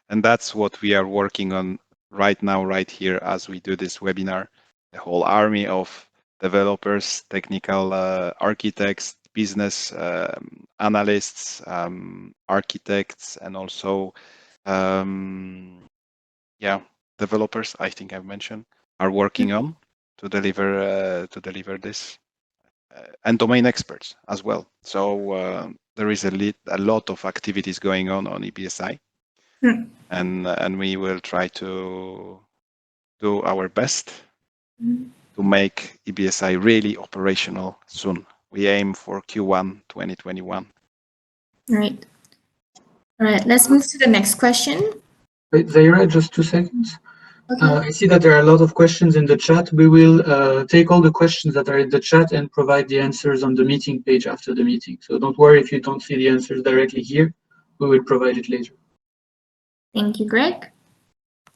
and that's what we are working on right now, right here, as we do this webinar. The whole army of developers, technical architects, business analysts, architects, and also developers, I think I've mentioned, are working on to deliver this, and domain experts as well. So there is a lot of activities going on EBSI, and we will try to do our best to make EBSI really operational soon. We aim for Q1 2021. Right. All right, let's move to the next question. Wait, Zaira, just 2 seconds. Okay. I see that there are a lot of questions in the chat. We will take all the questions that are in the chat and provide the answers on the meeting page after the meeting. So don't worry if you don't see the answers directly here. We will provide it later. Thank you, Greg.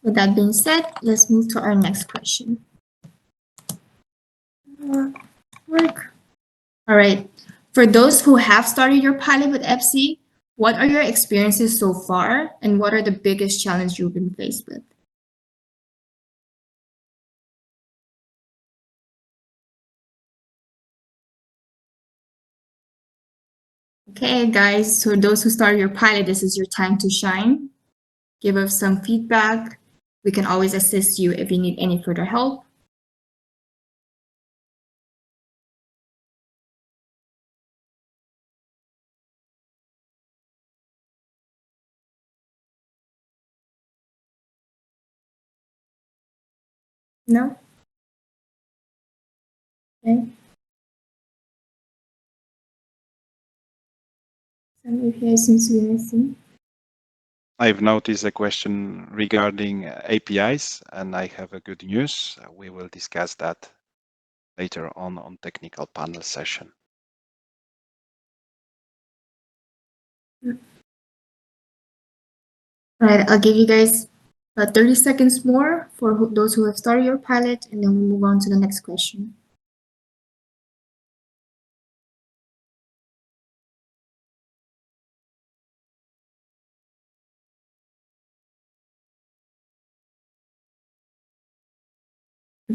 With that being said, let's move to our next question. Work. All right. For those who have started your pilot with EBSI, what are your experiences so far, and what are the biggest challenges you've been faced with? Okay, guys, so those who started your pilot, this is your time to shine. Give us some feedback. We can always assist you if you need any further help. No? Okay. Some of you seems to be missing. I've noticed a question regarding APIs, and I have a good news. We will discuss that later on technical panel session. All right, I'll give you guys about 30 seconds more for those who have started your pilot, and then we'll move on to the next question.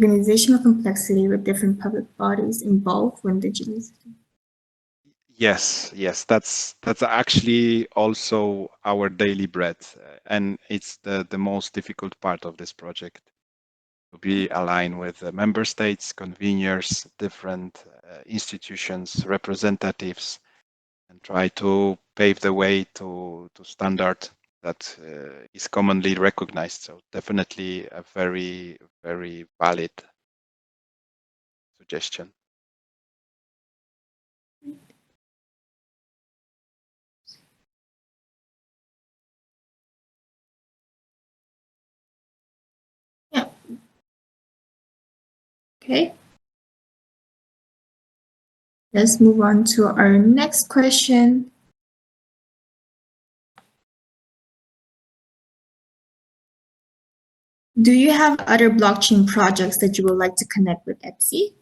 organizational complexity with different public bodies involved when digitalizing? Yes, that's actually also our daily bread, and it's the most difficult part of this project, to be aligned with the member states, conveners, different institutions, representatives, and try to pave the way to standard that is commonly recognized. So definitely a very, very valid suggestion. Yeah. Okay. Let's move on to our next question. Do you have other blockchain projects that you would like to connect with EBSI?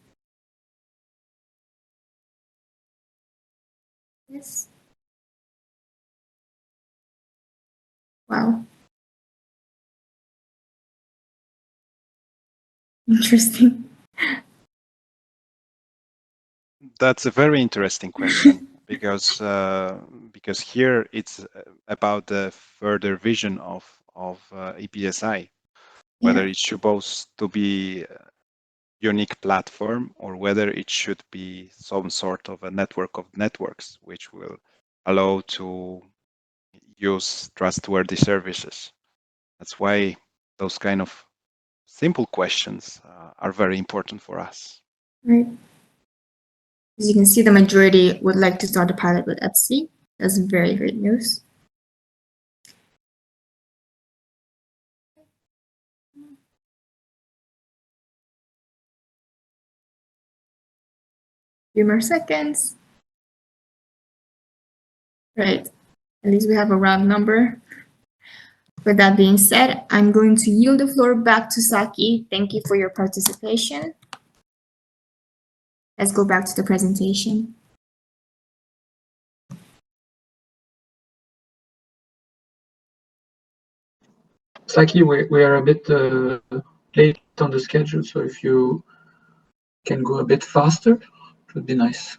Yes. Wow. Interesting. That's a very interesting question because here it's about the further vision of EBSI, whether it's supposed to be a unique platform or whether it should be some sort of a network of networks which will allow to use trustworthy services. That's why those kind of simple questions are very important for us. Right. As you can see, the majority would like to start a pilot with EBSI. That's very great news. Few more seconds. Right. At least we have a round number. With that being said, I'm going to yield the floor back to Saki. Thank you for your participation. Let's go back to the presentation. Saki, we are a bit late on the schedule, so if you can go a bit faster, it would be nice.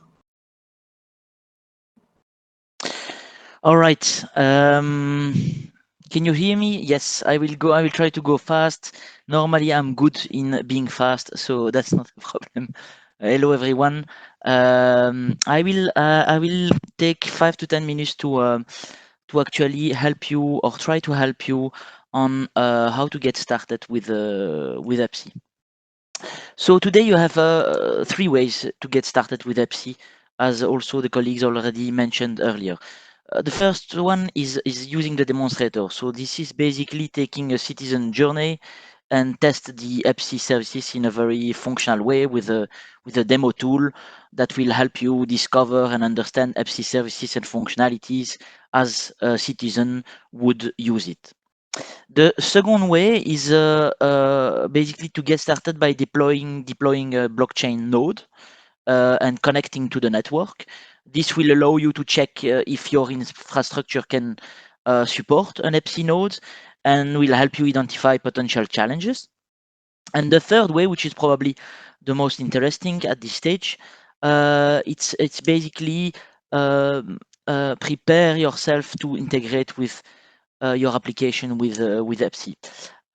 All right. Can you hear me? Yes, I will go. I will try to go fast. Normally, I'm good in being fast, so that's not a problem. Hello, everyone. I will take 5 to 10 minutes to actually help you or try to help you on how to get started with EBSI. So today you have 3 ways to get started with EBSI, as also the colleagues already mentioned earlier. The first one is using the demonstrator. So this is basically taking a citizen journey and test the EBSI services in a very functional way with a demo tool that will help you discover and understand EBSI services and functionalities as a citizen would use it. The second way is basically to get started by deploying a blockchain node and connecting to the network. This will allow you to check if your infrastructure can support an EBSI node and will help you identify potential challenges. And the third way, which is probably the most interesting at this stage, it's basically prepare yourself to integrate with your application with EBSI.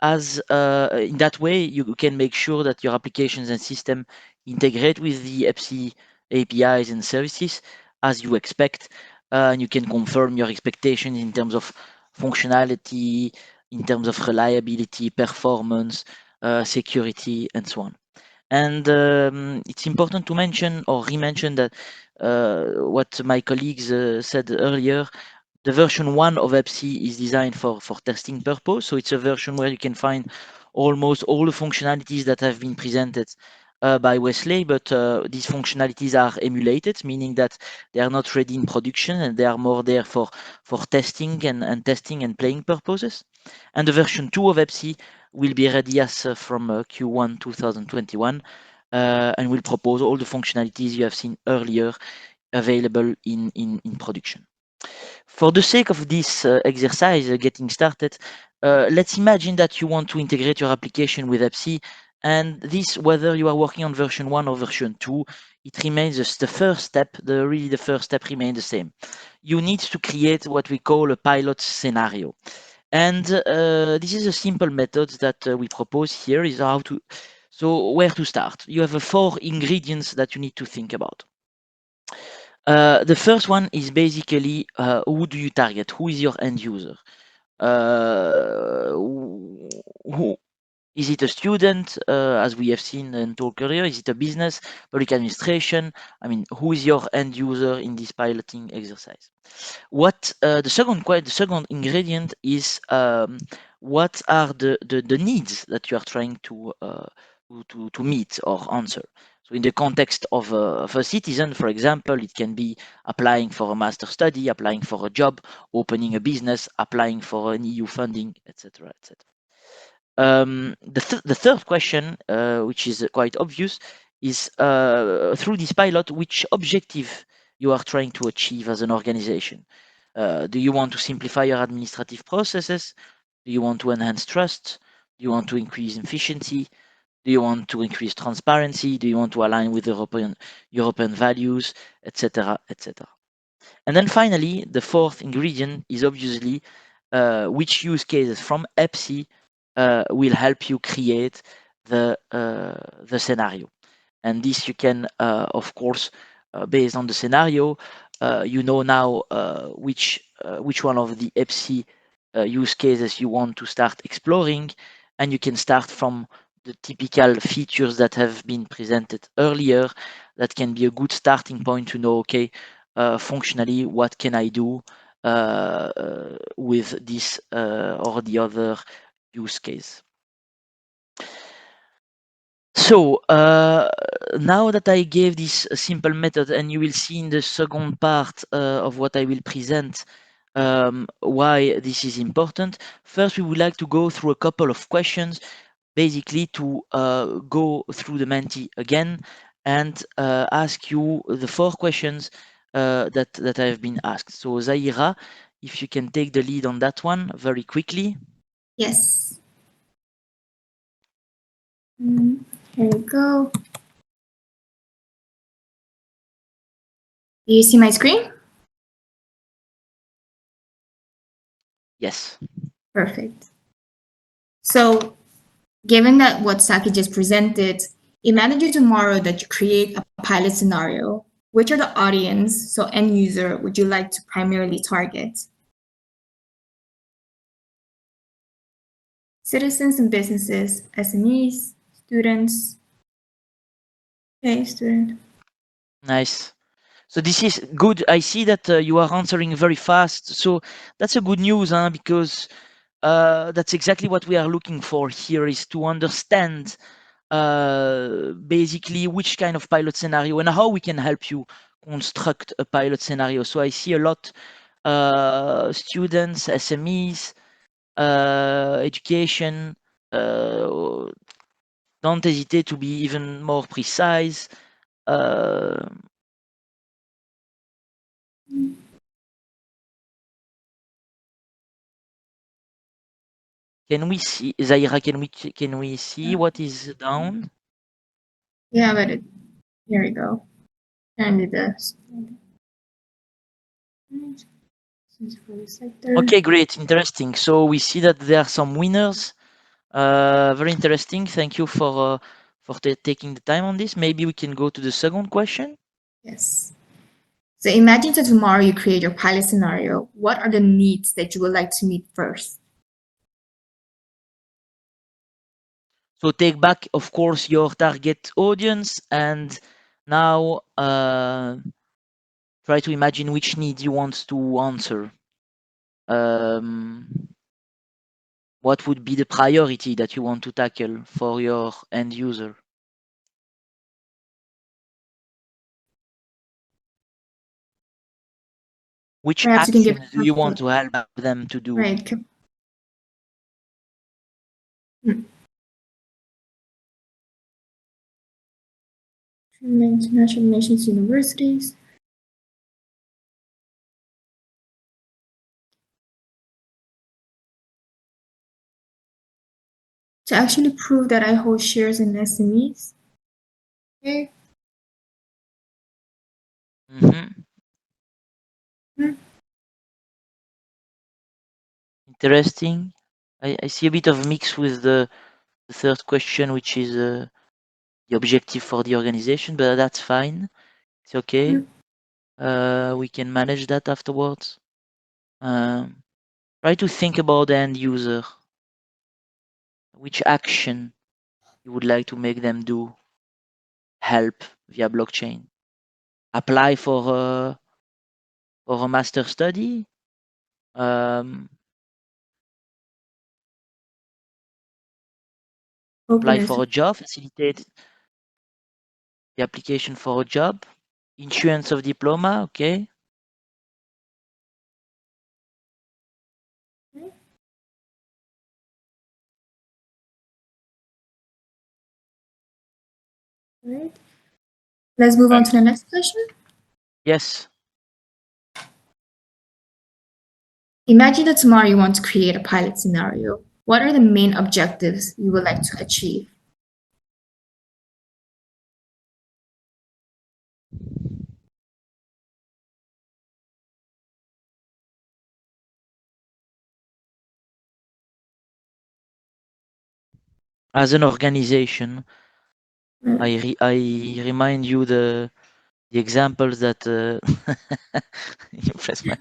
As in that way, you can make sure that your applications and system integrate with the EBSI APIs and services as you expect, and you can confirm your expectations in terms of functionality, in terms of reliability, performance, security, and so on. And it's important to mention or re-mention that what my colleagues said earlier. The version 1 of EBSI is designed for testing purpose. So it's a version where you can find almost all the functionalities that have been presented by Wesley, but these functionalities are emulated, meaning that they are not ready in production and they are more there for testing and testing and playing purposes. And the version 2 of EBSI will be ready as from Q1 2021 and will propose all the functionalities you have seen earlier available in production. For the sake of this exercise, getting started, let's imagine that you want to integrate your application with EBSI And this, whether you are working on version 1 or version 2, it remains just the first step. Really the first step remains the same. You need to create what we call a pilot scenario. And this is a simple method that we propose here is how to, so where to start. You have 4 ingredients that you need to think about. The first one is basically who do you target? Who is your end user? Who is it? A student, as we have seen and talked earlier? Is it a business, public administration? I mean, who is your end user in this piloting exercise? What the second ingredient is what are the needs that you are trying to meet or answer. So in the context of a citizen, for example, it can be applying for a master study, applying for a job, opening a business, applying for an EU funding, etc., etc. The third question, which is quite obvious, is through this pilot, which objective you are trying to achieve as an organization. Do you want to simplify your administrative processes? Do you want to enhance trust? Do you want to increase efficiency? Do you want to increase transparency? Do you want to align with European values, etc., etc.? And then finally, the fourth ingredient is obviously which use cases from EBSI will help you create the scenario. And this you can, of course, based on the scenario, you know now which one of the EBSI use cases you want to start exploring, and you can start from the typical features that have been presented earlier. That can be a good starting point to know, okay, functionally, what can I do with this or the other use case. So now that I gave this simple method, and you will see in the second part of what I will present why this is important. First, we would like to go through a couple of questions, basically to go through the Menti again and ask you the 4 questions that I've been asked. So Zaira, if you can take the lead on that one very quickly. Yes. Here we go. Do you see my screen? Yes. Perfect. So given that what Saki just presented, imagine tomorrow that you create a pilot scenario. Which are the audience, so end user, would you like to primarily target? Citizens and businesses, SMEs, students. Okay, student. Nice. So this is good. I see that you are answering very fast. So that's a good news, huh? Because that's exactly what we are looking for here, is to understand basically which kind of pilot scenario and how we can help you construct a pilot scenario. So I see a lot students, SMEs, education. Don't hesitate to be even more precise. Can we see, Zaira, can we see what is down? Yeah, but here we go. And Okay, great, interesting. So we see that there are some winners. Very interesting. Thank you for taking the time on this. Maybe we can go to the second question. Yes. So imagine that tomorrow you create your pilot scenario. What are the needs that you would like to meet first? So take back, of course, your target audience, and now try to imagine which need you want to answer. What would be the priority that you want to tackle for your end user? Which Perhaps you can give actions do you want to help them to do? right. International nations, universities. to actually prove that I hold shares in SMEs. Okay. Interesting. I see a bit of mix with the third question, which is the objective for the organization, but that's fine. It's okay. We can manage that afterwards. Try to think about the end user. Which action you would like to make them do? Help via blockchain. Apply for a master study. Apply for a job. Facilitate the application for a job. Issuance of diploma. Okay. Right. Let's move on to the next question. Yes. Imagine that tomorrow you want to create a pilot scenario. What are the main objectives you would like to achieve? As an organization, I remind you the examples that you press my.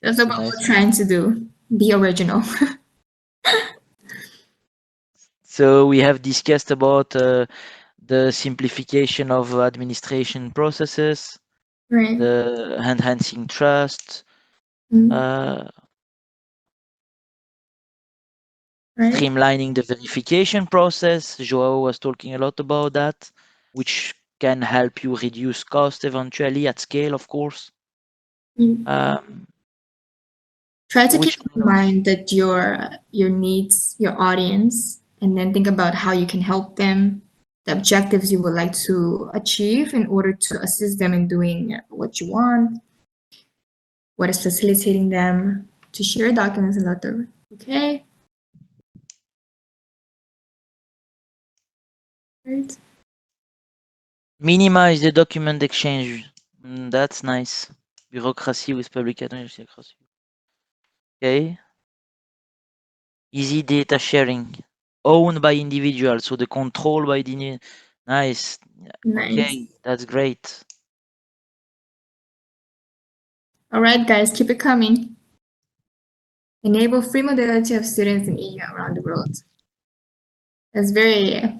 That's what we're trying to do. Be original. So we have discussed about the simplification of administration processes, Right. the enhancing trust, Right. streamlining the verification process. Joao was talking a lot about that, which can help you reduce cost eventually at scale, of course. Try to keep in mind that your needs, your audience, and then think about how you can help them, the objectives you would like to achieve in order to assist them in doing what you want, what is facilitating them to share documents and letter. Okay. Right. Minimize the document exchange. That's nice. Bureaucracy with public administration. Okay. Easy data sharing. Owned by individuals, so the control by the nice. Okay, that's great. All right, guys, keep it coming. Enable free mobility of students in EU around the world. That's very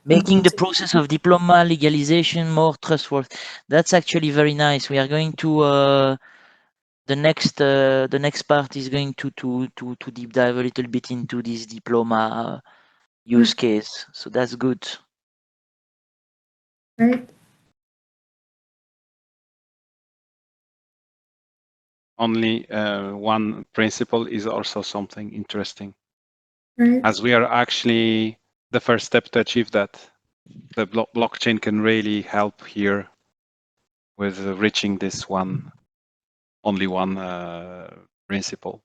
Making the process of diploma legalization more trustworthy. That's actually very nice. We are going to the next part is going to deep dive a little bit into this diploma use case. So that's good. Right. Only one principle is also something interesting. Right. As we are actually the first step to achieve that, the blockchain can really help here with reaching this only one principle.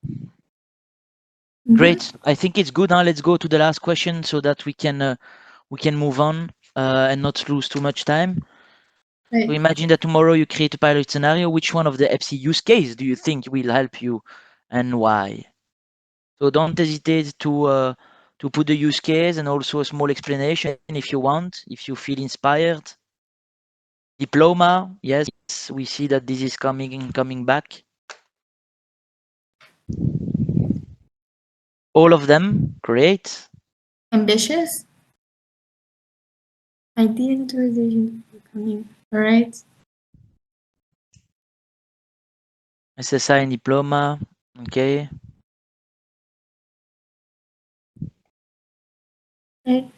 Great. I think it's good. Now let's go to the last question so that we can move on and not lose too much time. Right. So imagine that tomorrow you create a pilot scenario. Which one of the EBSI use case do you think will help you and why? So don't hesitate to put the use case and also a small explanation if you want, if you feel inspired. Diploma, yes, we see that this is coming back. All of them, great. Ambitious. Idea authorization coming. All right. SSI and diploma, okay. Okay.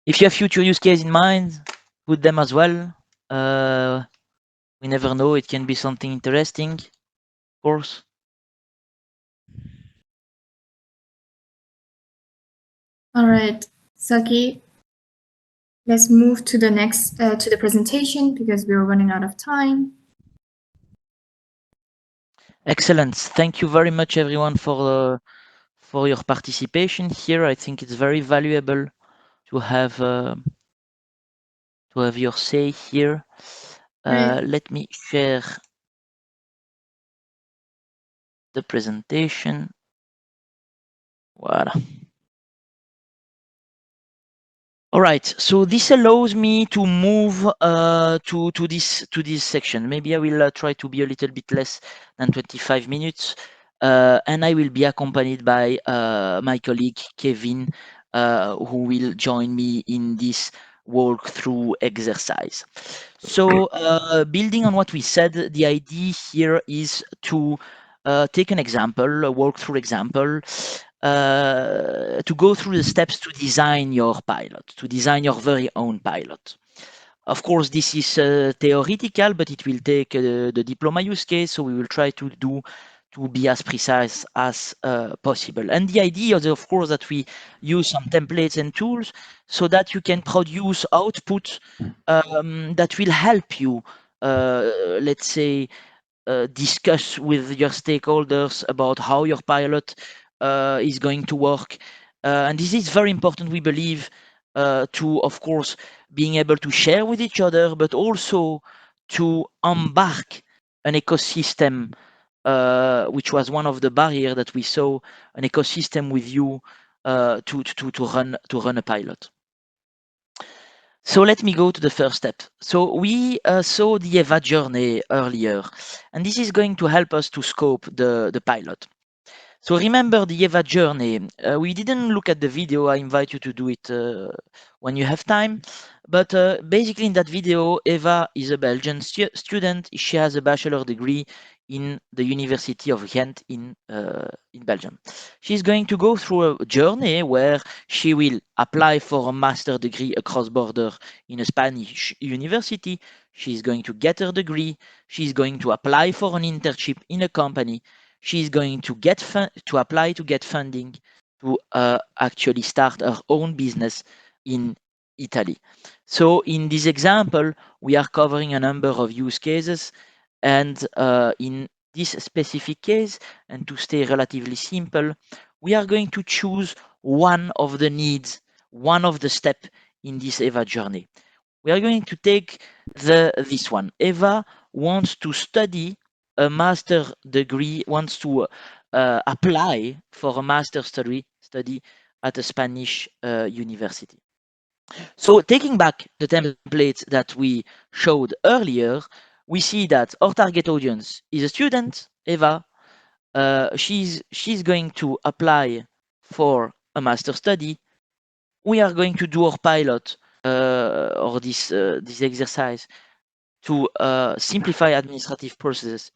If you have future use case in mind, put them as well. We never know, it can be something interesting, of course. All right, Saki, let's move to the next, to the presentation because we're running out of time. Excellent. Thank you very much, everyone, for your participation here. I think it's very valuable to have your say here. Right. Let me share the presentation. Voilà. All right, so this allows me to move to this section. Maybe I will try to be a little bit less than 25 minutes, and I will be accompanied by my colleague Kevin, who will join me in this walkthrough exercise. So, building on what we said, the idea here is to take an example, a walkthrough example, to go through the steps to design your pilot, to design your very own pilot. Of course, this is theoretical, but it will take the diploma use case, so we will try to be as precise as possible. And the idea is, of course, that we use some templates and tools so that you can produce output that will help you, let's say, discuss with your stakeholders about how your pilot is going to work. And this is very important, we believe, to, of course, being able to share with each other, but also to embark an ecosystem, which was one of the barriers that we saw, an ecosystem with you to run a pilot. So let me go to the first step. So we saw the EVA journey earlier, and this is going to help us to scope the pilot. So remember the EVA journey. We didn't look at the video. I invite you to do it when you have time. But basically in that video, Eva is a Belgian student. She has a bachelor degree in the University of Ghent in Belgium. She's going to go through a journey where she will apply for a master degree across border in a Spanish university. She's going to get her degree. She's going to apply for an internship in a company. She's going to apply to get funding to actually start her own business in Italy. So in this example, we are covering a number of use cases, and in this specific case, and to stay relatively simple, we are going to choose one of the needs, one of the steps in this EVA journey. We are going to take this one. Eva wants to study a master degree, wants to apply for a master study at a Spanish university. So taking back the template that we showed earlier, we see that our target audience is a student, Eva. She's going to apply for a master study. We are going to do our pilot or this exercise to simplify administrative processes,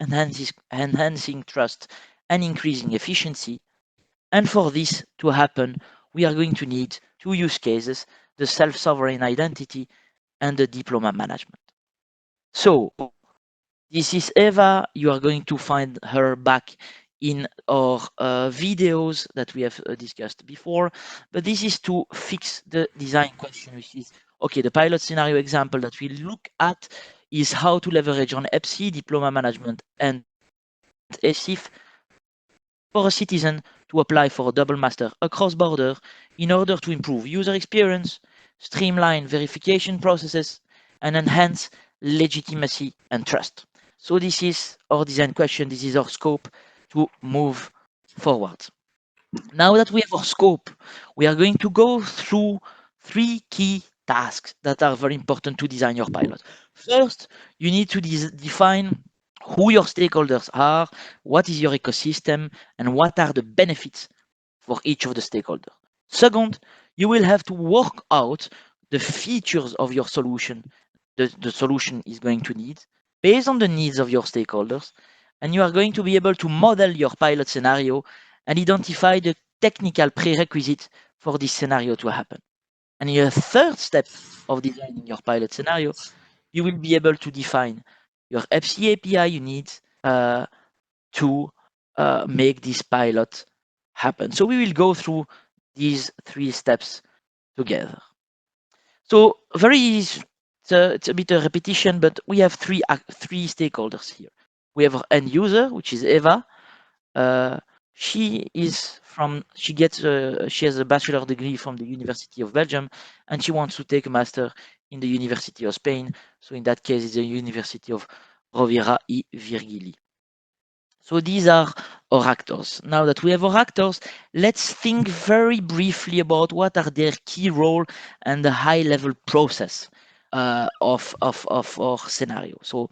enhancing trust and increasing efficiency. And for this to happen, we are going to need two use cases, the self-sovereign identity and the diploma management. So this is Eva. You are going to find her back in our videos that we have discussed before, but this is to fix the design question, which is, okay, the pilot scenario example that we look at is how to leverage on EBSI, diploma management, and CEF for a citizen to apply for a double master across border in order to improve user experience, streamline verification processes, and enhance legitimacy and trust. So this is our design question. This is our scope to move forward. Now that we have our scope, we are going to go through three key tasks that are very important to design your pilot. First, you need to define who your stakeholders are, what is your ecosystem, and what are the benefits for each of the stakeholders. Second, you will have to work out the features of your solution the solution is going to need based on the needs of your stakeholders, and you are going to be able to model your pilot scenario and identify the technical prerequisite for this scenario to happen. And in the third step of designing your pilot scenario, you will be able to define your EBSI API you need to make this pilot happen. So we will go through these three steps together. So it's a bit of repetition, but we have three stakeholders here. We have our end user, which is Eva. She has a bachelor degree from the University of Belgium, and she wants to take a master in the University of Spain. So in that case, it's the University of Rovira i Virgili. So these are our actors. Now that we have our actors, let's think very briefly about what are their key role and the high-level process of our scenario. So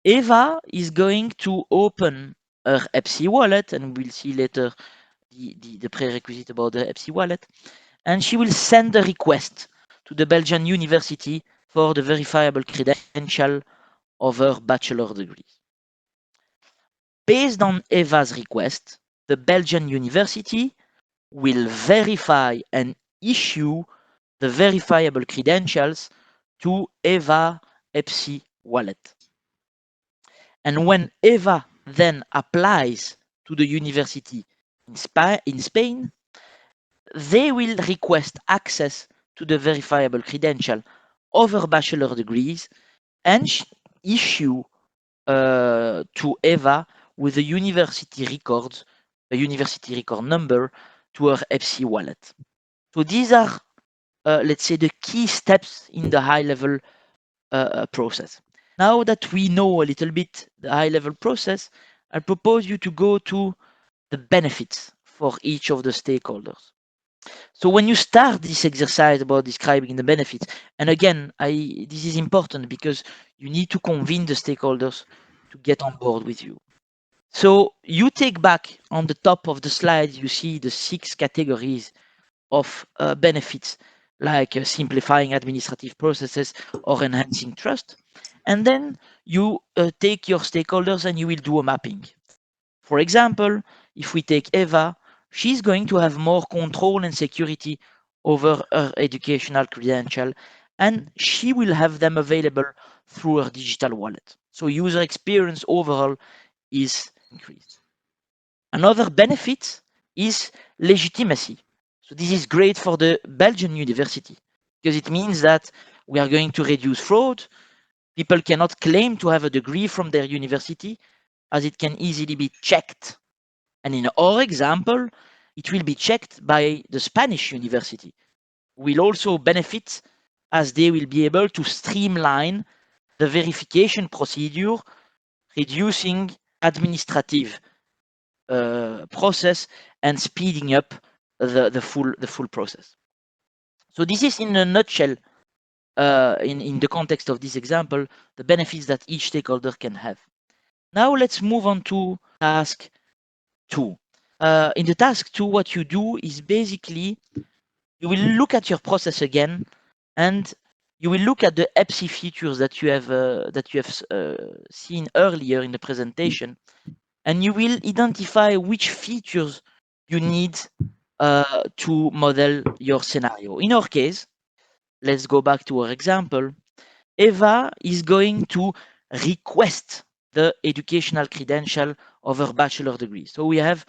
Eva is going to open her EBSI wallet, and we'll see later the prerequisite about the EBSI wallet, and she will send a request to the Belgian university for the verifiable credential of her bachelor degree. Based on Eva's request, the Belgian university will verify and issue the verifiable credentials to Eva EBSI wallet. And when Eva then applies to the university in Spain, they will request access to the verifiable credential of her bachelor degrees and issue to Eva with a university record number to her EBSI wallet. So these are, let's say, the key steps in the high-level process. Now that we know a little bit the high-level process, I propose you to go to the benefits for each of the stakeholders. So when you start this exercise about describing the benefits, and again, this is important because you need to convince the stakeholders to get on board with you. So you take back on the top of the slide, you see the 6 categories of benefits, like simplifying administrative processes or enhancing trust. And then you take your stakeholders and you will do a mapping. For example, if we take Eva, she's going to have more control and security over her educational credential, and she will have them available through her digital wallet. So user experience overall is increased. Another benefit is legitimacy. So this is great for the Belgian university because it means that we are going to reduce fraud. People cannot claim to have a degree from their university as it can easily be checked. And in our example, it will be checked by the Spanish university. Will also benefit as they will be able to streamline the verification procedure, reducing administrative process and speeding up the full process. So this is in a nutshell, in the context of this example, the benefits that each stakeholder can have. Now let's move on to task 2. In the task 2, what you do is basically you will look at your process again, and you will look at the EBSI features that you have seen earlier in the presentation, and you will identify which features you need to model your scenario. In our case, let's go back to our example. Eva is going to request the educational credential of her bachelor degree. So we have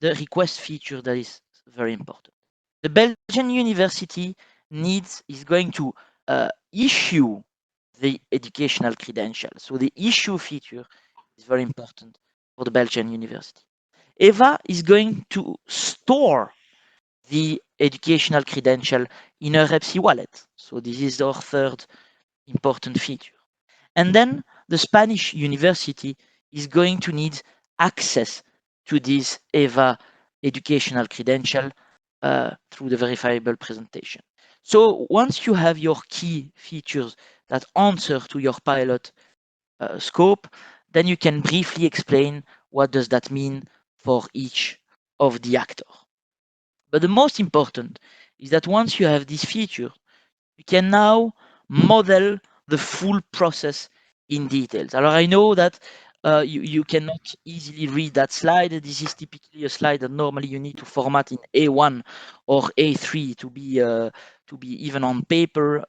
the request feature that is very important. The Belgian university is going to issue the educational credential. So the issue feature is very important for the Belgian university. Eva is going to store the educational credential in her EBSI wallet. So this is our third important feature. And then the Spanish university is going to need access to this Eva educational credential through the verifiable presentation. So once you have your key features that answer to your pilot scope, then you can briefly explain what does that mean for each of the actors. But the most important is that once you have this feature, you can now model the full process in details. Alors, I know that you cannot easily read that slide. This is typically a slide that normally you need to format in A1 or A3 to be even on paper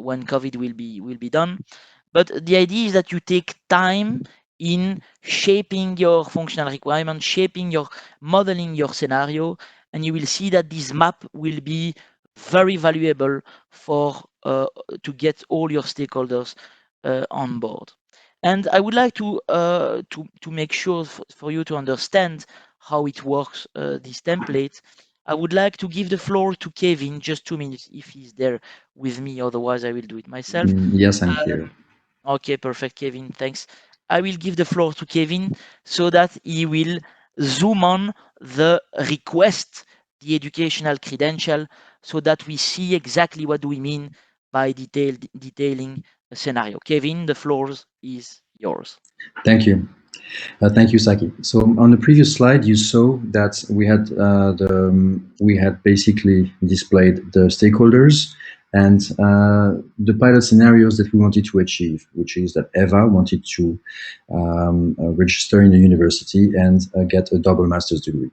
when COVID will be done. But the idea is that you take time in shaping your functional requirements, modeling your scenario, and you will see that this map will be very valuable for get all your stakeholders on board. And I would like to make sure for you to understand how it works, this template. I would like to give the floor to Kevin, just 2 minutes if he's there with me, otherwise I will do it myself. Yes, I'm here. Okay, perfect, Kevin, thanks. I will give the floor to Kevin so that he will zoom on the request, the educational credential, so that we see exactly what do we mean by detailing a scenario. Kevin, the floor is yours. Thank you. Thank you, Saki. So on the previous slide, you saw that we had basically displayed the stakeholders and the pilot scenarios that we wanted to achieve, which is that Eva wanted to register in a university and get a double master's degree.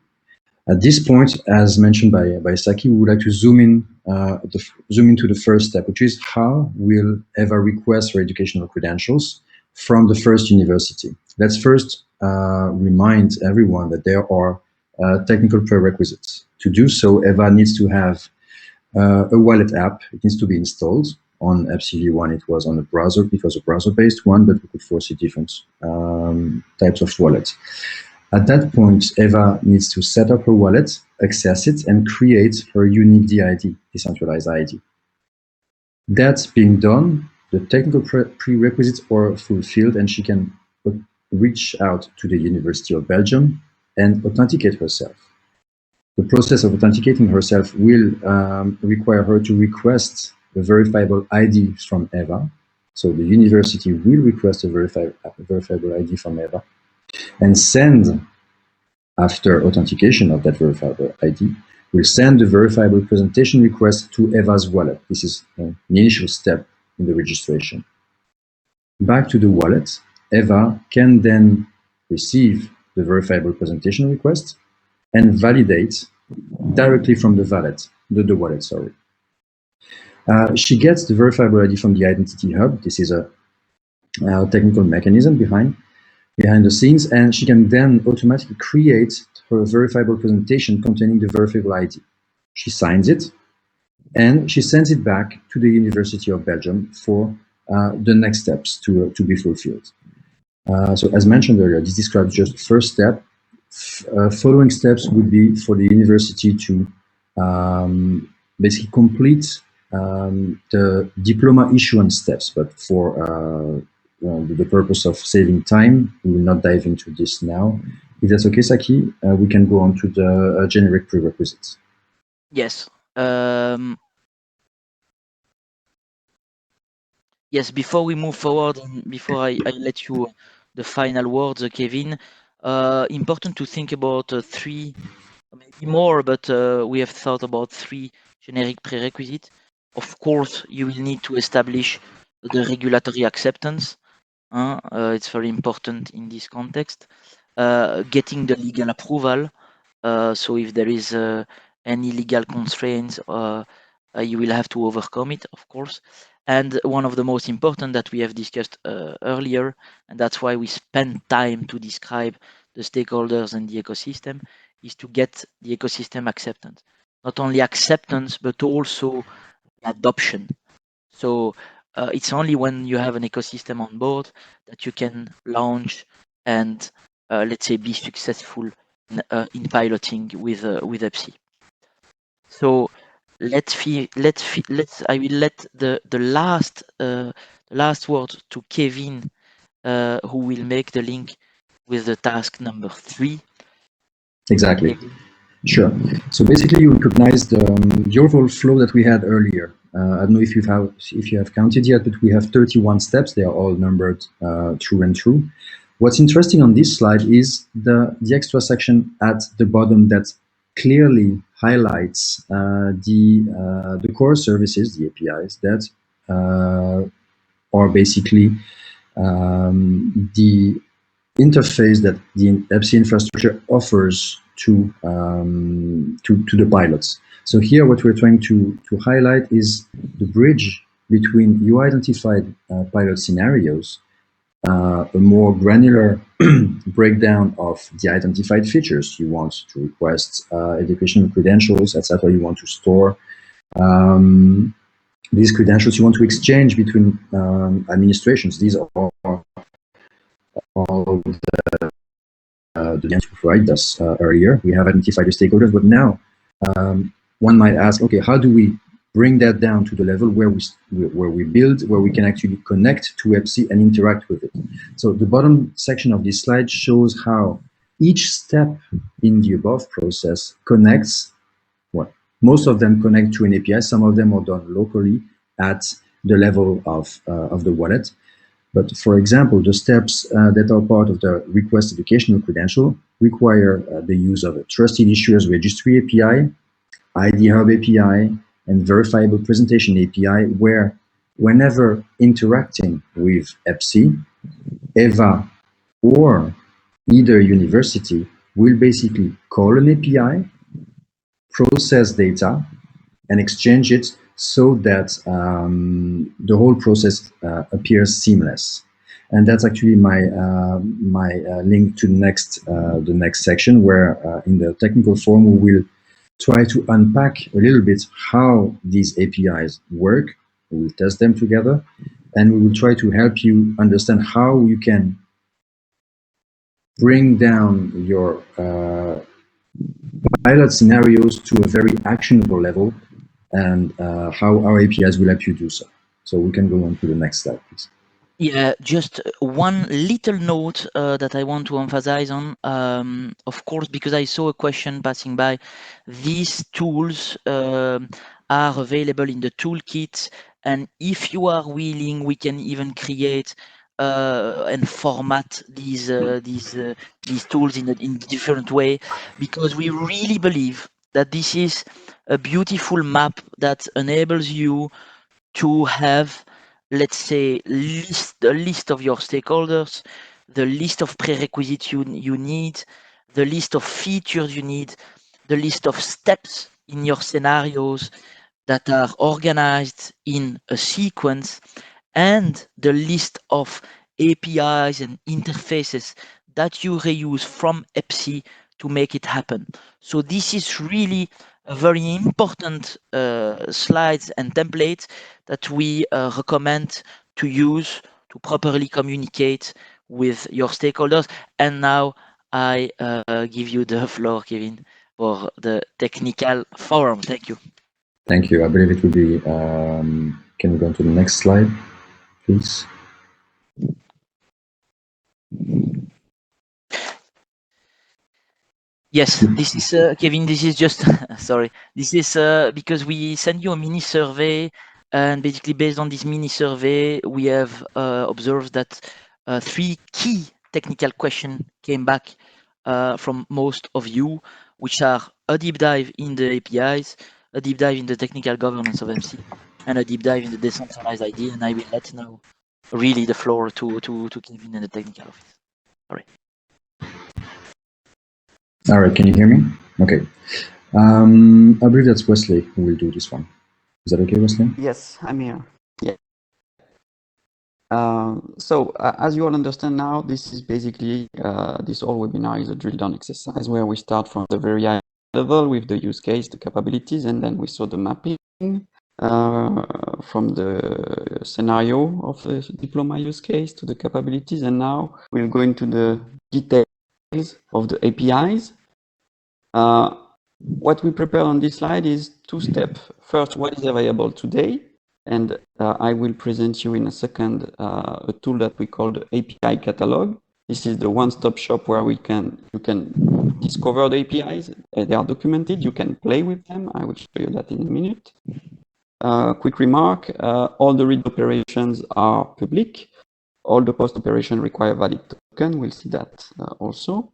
At this point, as mentioned by Saki, we would like to zoom into the first step, which is how will Eva request her educational credentials from the first university. Let's first remind everyone that there are technical prerequisites. To do so, Eva needs to have a wallet app. It needs to be installed. On EBSI V1, it was on a browser. It was a browser-based one, but we could foresee different types of wallets. At that point, Eva needs to set up her wallet, access it, and create her unique DID, decentralized ID. That's being done. The technical prerequisites are fulfilled, and she can reach out to the University of Belgium and authenticate herself. The process of authenticating herself will require her to request a verifiable ID from Eva. So the university will request a verifiable ID from Eva and send, after authentication of that verifiable ID, will send the verifiable presentation request to Eva's wallet. This is an initial step in the registration. Back to the wallet, Eva can then receive the verifiable presentation request and validate directly from the wallet. She gets the verifiable ID from the Identity Hub. This is a technical mechanism behind the scenes, and she can then automatically create her verifiable presentation containing the verifiable ID. She signs it, and she sends it back to the University of Belgium for the next steps to be fulfilled. So as mentioned earlier, this describes just the first step. Following steps would be for the university to basically complete the diploma issuance steps, but for the purpose of saving time, we will not dive into this now. If that's okay, Saki, we can go on to the generic prerequisites. Yes. Yes, before we move forward, and before I let you the final words, Kevin, important to think about three, maybe more, but we have thought about three generic prerequisites. Of course, you will need to establish the regulatory acceptance. It's very important in this context. Getting the legal approval. So if there is any legal constraints, you will have to overcome it, of course. And one of the most important that we have discussed earlier, and that's why we spend time to describe the stakeholders and the ecosystem, is to get the ecosystem acceptance. Not only acceptance, but also adoption. So it's only when you have an ecosystem on board that you can launch and let's say be successful in piloting with EBSI. So I will let the last word to Kevin, who will make the link with the task number 3. Exactly. Sure. So basically, you recognize the overall flow that we had earlier. I don't know if you have counted yet, but we have 31 steps. They are all numbered through and through. What's interesting on this slide is the extra section at the bottom that clearly highlights the core services, the APIs that are basically the interface that the EBSI infrastructure offers to the pilots. So here, what we're trying to highlight is the bridge between your identified pilot scenarios, a more granular breakdown of the identified features you want to request, educational credentials, etc. You want to store, these credentials you want to exchange between administrations. These are all the answers we provided us earlier. We have identified the stakeholders, but now one might ask, okay, how do we bring that down to the level where we build, where we can actually connect to EBSI and interact with it? So the bottom section of this slide shows how each step in the above process connects. Well, most of them connect to an API. Some of them are done locally at the level of the wallet. But for example, the steps that are part of the request educational credential require the use of a trusted issuers registry API, ID Hub API, and verifiable presentation API, where whenever interacting with EBSI, EVA, or either university will basically call an API, process data, and exchange it so that the whole process appears seamless. And that's actually my link to the next section, where in the technical forum we will try to unpack a little bit how these APIs work. We will test them together, and we will try to help you understand how you can bring down your pilot scenarios to a very actionable level, and how our APIs will help you do so. So we can go on to the next slide, please. Yeah, just one little note that I want to emphasize on. Of course, because I saw a question passing by, these tools are available in the toolkit, and if you are willing, we can even create and format these tools in different way, because we really believe that this is a beautiful map that enables you to have, let's say, the list of your stakeholders, the list of prerequisites you need, the list of features you need, the list of steps in your scenarios that are organized in a sequence, and the list of APIs and interfaces that you reuse from EBSI to make it happen. So this is really a very important slides and template that we recommend to use to properly communicate with your stakeholders. And now I give you the floor, Kevin, for the technical forum. Thank you. Thank you. I believe it will be, can we go to the next slide, please? Yes, this is Kevin. This is just sorry. This is because we send you a mini survey, and basically based on this mini survey, we have observed that 3 key technical questions came back from most of you, which are a deep dive in the APIs, a deep dive in the technical governance of MC, and a deep dive in the decentralized ID. And I will let now really the floor to Kevin in the technical office. Sorry. All right, can you hear me? Okay. I believe that's Wesley who will do this one. Is that okay, Wesley? Yes, I'm here. Yeah. As you all understand now, this is basically, this whole webinar is a drill down exercise where we start from the very high level with the use case, the capabilities, and then we saw the mapping from the scenario of the diploma use case to the capabilities. And now we'll go into the details of the APIs. What we prepare on this slide is 2 steps. First, what is available today? And I will present you in a second a tool that we call the API catalog. This is the one-stop shop where you can discover the APIs. They are documented. You can play with them. I will show you that in a minute. Quick remark, all the read operations are public. All the post operation require valid token. We'll see that also.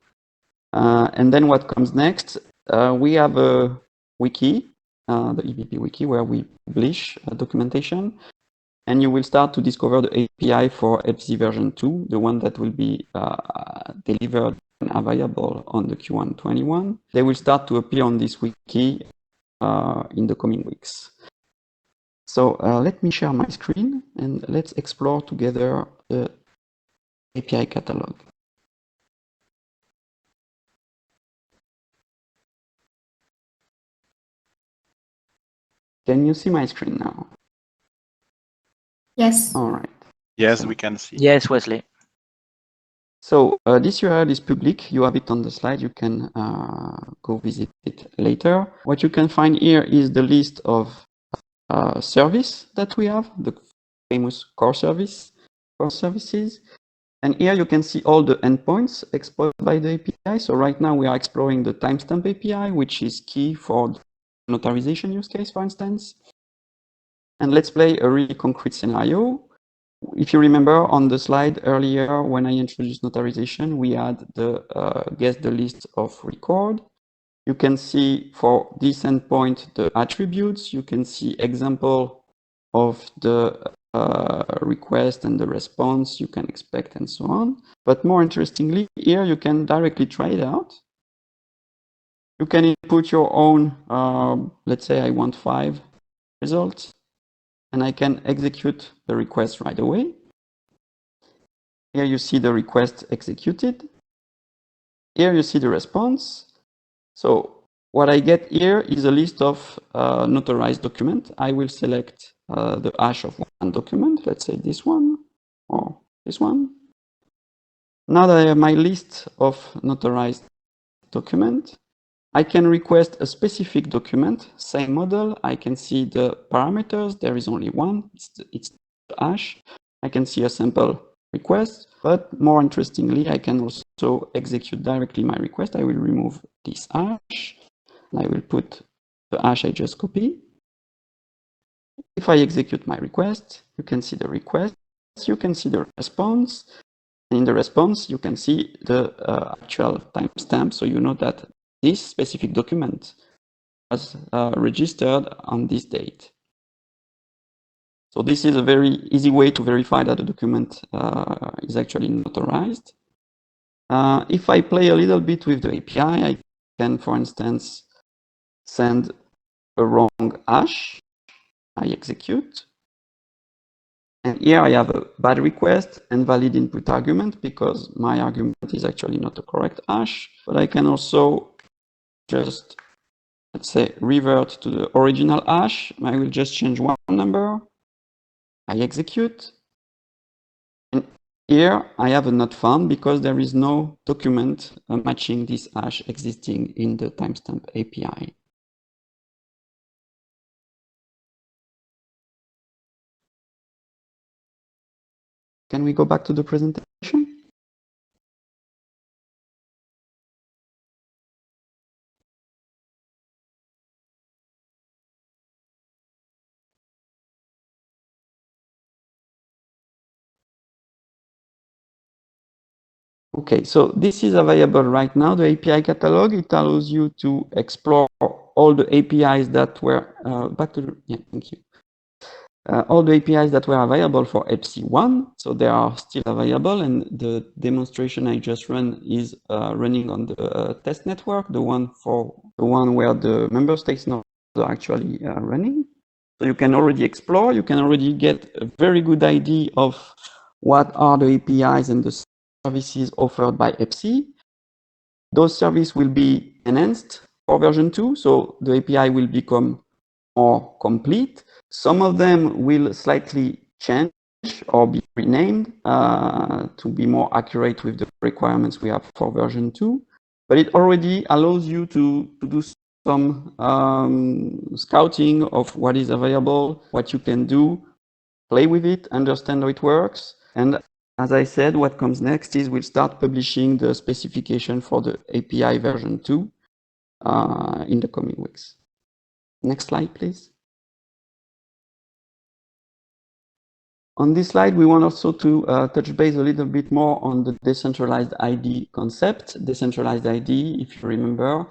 And then what comes next? We have a wiki, the EBP wiki, where we publish documentation, and you will start to discover the API for EBSI version 2, the one that will be delivered and available on the Q1 21. They will start to appear on this wiki in the coming weeks. So let me share my screen and let's explore together the API catalog. Can you see my screen now? Yes. All right. Yes, we can see. Yes, Wesley. So this URL is public. You have it on the slide. You can go visit it later. What you can find here is the list of service that we have, the famous core services. And here you can see all the endpoints explored by the API. So right now we are exploring the timestamp API, which is key for the notarization use case, for instance. And let's play a really concrete scenario. If you remember on the slide earlier, when I introduced notarization, we had the guess the list of record. You can see for this endpoint the attributes. You can see example of the request and the response you can expect and so on. But more interestingly, here you can directly try it out. You can input your own, let's say I want 5 results, and I can execute the request right away. Here you see the request executed. Here you see the response. So what I get here is a list of notarized documents. I will select the hash of one document, let's say this one or this one. Now that I have my list of notarized documents, I can request a specific document, same model. I can see the parameters. There is only one, it's the hash. I can see a sample request, but more interestingly, I can also execute directly my request. I will remove this hash. I will put the hash I just copied. If I execute my request, you can see the request, you can see the response. In the response, you can see the actual timestamp, so you know that this specific document was registered on this date. So this is a very easy way to verify that the document is actually notarized. If I play a little bit with the API, I can, for instance, send a wrong hash. I execute. And here I have a bad request and valid input argument because my argument is actually not the correct hash. But I can also just, let's say, revert to the original hash. I will just change one number. I execute. And here I have a not found because there is no document matching this hash existing in the timestamp API. Can we go back to the presentation? Okay, so this is available right now, the API catalog. It allows you to explore all the APIs that were, thank you. All the APIs that were available for EBSI 1, so they are still available, and the demonstration I just ran is running on the test network, the one where the member states nodes are actually running. So you can already explore, you can already get a very good idea of what are the APIs and the services offered by EBSI. Those services will be enhanced for version 2, so the API will become more complete. Some of them will slightly change or be renamed to be more accurate with the requirements we have for version 2. But it already allows you to do some scouting of what is available, what you can do, play with it, understand how it works. And as I said, what comes next is we'll start publishing the specification for the API version 2 in the coming weeks. Next slide, please. On this slide, we want also to touch base a little bit more on the decentralized ID concept. Decentralized ID, if you remember,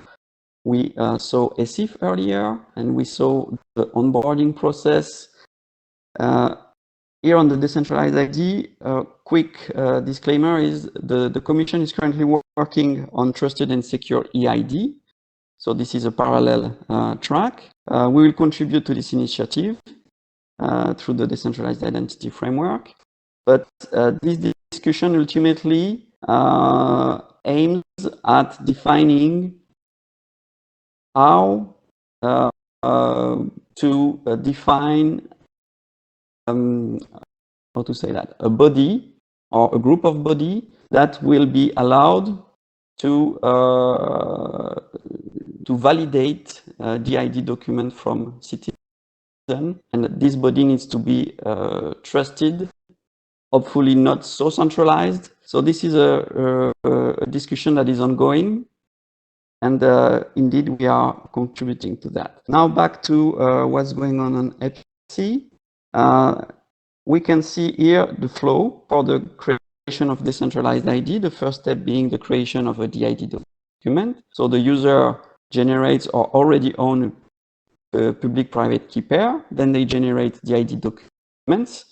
we saw ESIF earlier, and we saw the onboarding process. Here on the decentralized ID, quick disclaimer is the Commission is currently working on trusted and secure EID. So this is a parallel track. We will contribute to this initiative through the decentralized identity framework. But this discussion ultimately aims at defining how to define how to say that, a body or a group of body that will be allowed to validate the ID document from citizen, and this body needs to be trusted, hopefully not so centralized. So this is a discussion that is ongoing, and indeed we are contributing to that. Now back to what's going on EBSI. We can see here the flow for the creation of decentralized ID, the first step being the creation of a DID document. So the user generates or already own a public-private key pair, then they generate DID documents.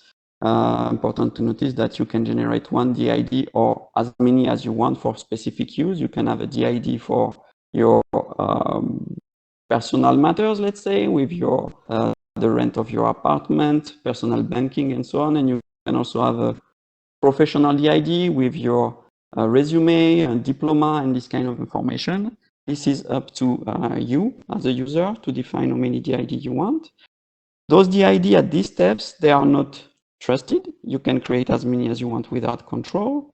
Important to notice that you can generate one DID or as many as you want for specific use. You can have a DID for your personal matters, let's say, with your the rent of your apartment, personal banking, and so on. And you can also have a professional DID with your resume and diploma and this kind of information. This is up to you as a user to define how many DID you want. Those DID at these steps, they are not trusted. You can create as many as you want without control.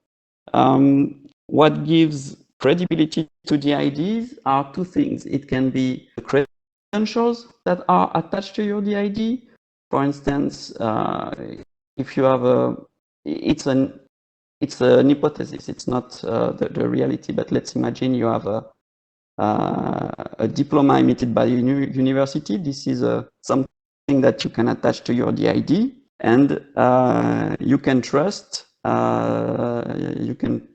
What gives credibility to DIDs are two things. It can be the credentials that are attached to your DID. For instance, if you have it's an hypothesis. It's not the reality. But let's imagine you have a diploma emitted by a university. This is something that you can attach to your DID, and you can trust. You can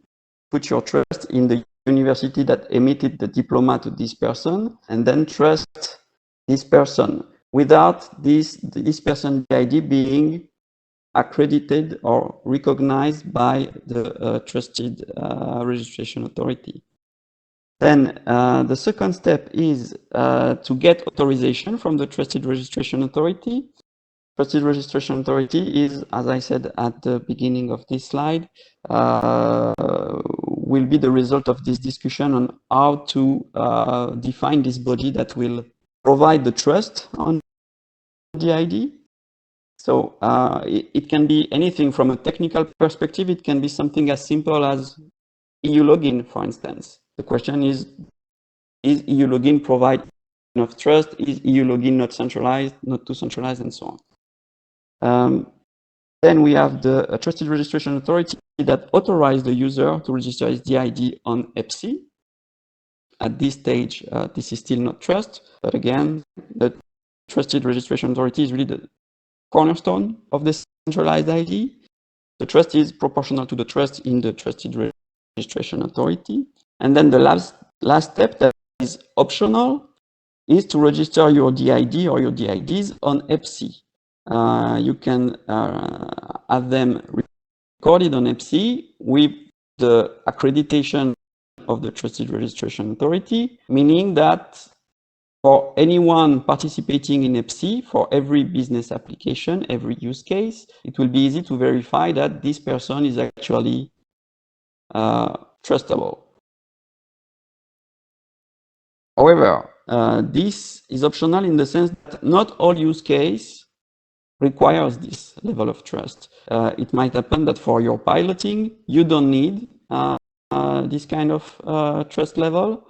put your trust in the university that emitted the diploma to this person, and then trust this person without this person DID being accredited or recognized by the trusted registration authority. Then the second step is to get authorization from the trusted registration authority. Trusted registration authority is, as I said at the beginning of this slide, will be the result of this discussion on how to define this body that will provide the trust on DID. So it can be anything from a technical perspective. It can be something as simple as EU login, for instance. The question is EU login provide enough trust? Is EU login not centralized, not too centralized, and so on? Then we have the trusted registration authority that authorizes the user to register his DID on EBSI. At this stage, this is still not trust, but again, the trusted registration authority is really the cornerstone of the centralized ID. The trust is proportional to the trust in the trusted registration authority. And then the last step that is optional is to register your DID or your DIDs on EBSI. You can have them recorded on EBSI with the accreditation of the Trusted Registration Authority, meaning that for anyone participating in EBSI, for every business application, every use case, it will be easy to verify that this person is actually trustable. However, this is optional in the sense that not all use case requires this level of trust. It might happen that for your piloting, you don't need this kind of trust level.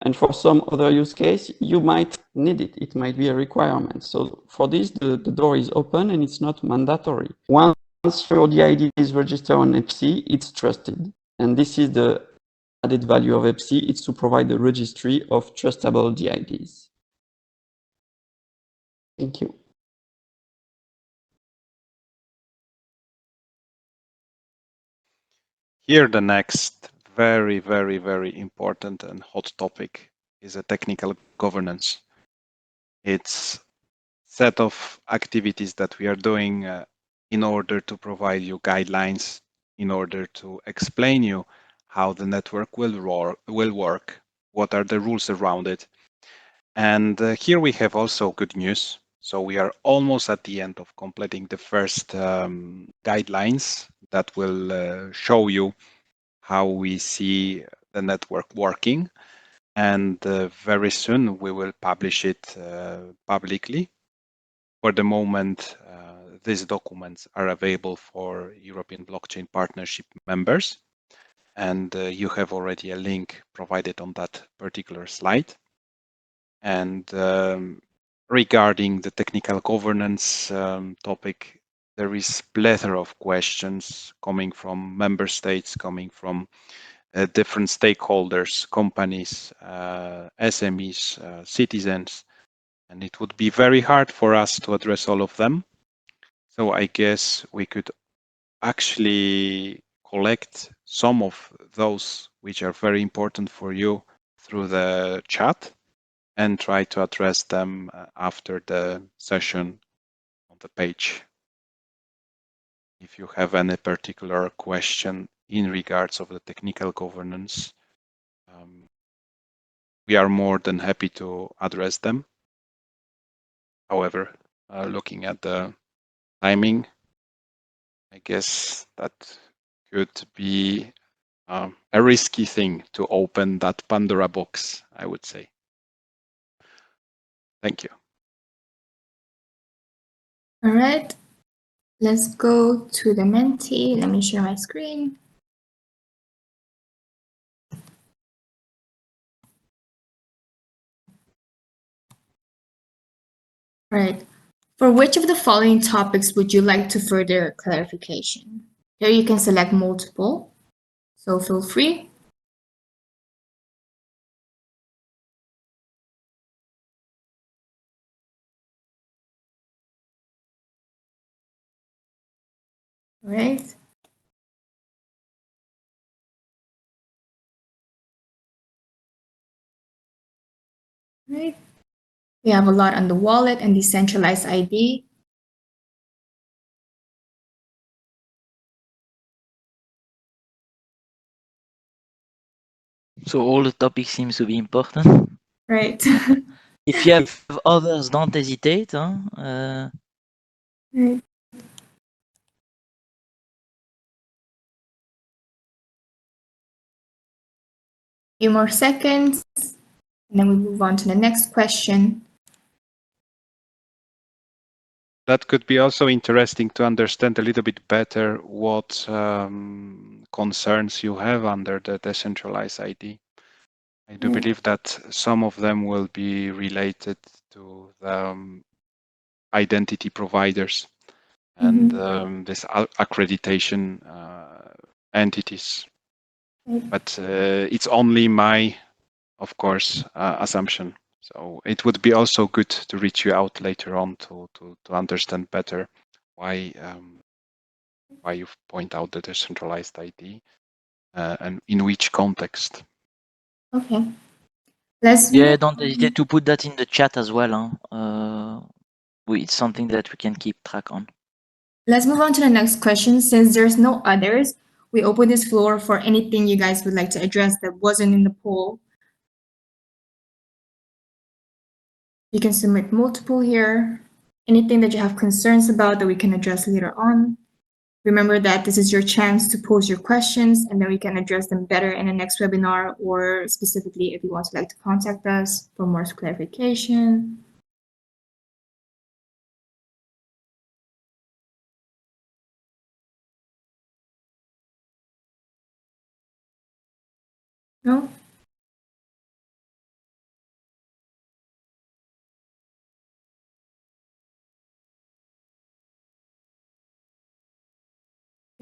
And for some other use case, you might need it. It might be a requirement. So for this, the door is open and it's not mandatory. Once your DID is registered on EBSI, it's trusted. And this is the added value of EBSI. It's to provide the registry of trustable DIDs. Thank you. Here, the next very, very, very important and hot topic is a technical governance. It's a set of activities that we are doing in order to provide you guidelines, in order to explain you how the network will work, what are the rules around it. And here we have also good news. So we are almost at the end of completing the first guidelines that will show you how we see the network working. And very soon we will publish it publicly. For the moment, these documents are available for European Blockchain Partnership members. And you have already a link provided on that particular slide. And regarding the technical governance topic, there is plethora of questions coming from member states, coming from different stakeholders, companies, SMEs, citizens, and it would be very hard for us to address all of them. So I guess we could actually collect some of those which are very important for you through the chat and try to address them after the session on the page. If you have any particular question in regards of the technical governance, we are more than happy to address them. However, looking at the timing, I guess that could be a risky thing to open that Pandora box, I would say. Thank you. All right, let's go to the Menti. Let me share my screen. All right. For which of the following topics would you like to further clarification? Here you can select multiple, so feel free. All right. Right. We have a lot on the wallet and decentralized ID. So all the topics seems to be important. Right. If you have others, don't hesitate. Right. Few more seconds, and then we move on to the next question. That could be also interesting to understand a little bit better what concerns you have under the decentralized ID. I do believe that some of them will be related to the identity providers and this accreditation entities. But it's only my, of course, assumption. So it would be also good to reach you out later on to understand better why you point out the decentralized ID and in which context. Okay. Let's Don't hesitate to put that in the chat as well. It's something that we can keep track on. Let's move on to the next question. Since there's no others, we open this floor for anything you guys would like to address that wasn't in the poll. You can submit multiple here. Anything that you have concerns about that we can address later on. Remember that this is your chance to pose your questions and then we can address them better in the next webinar, or specifically if you want to like to contact us for more clarification. No?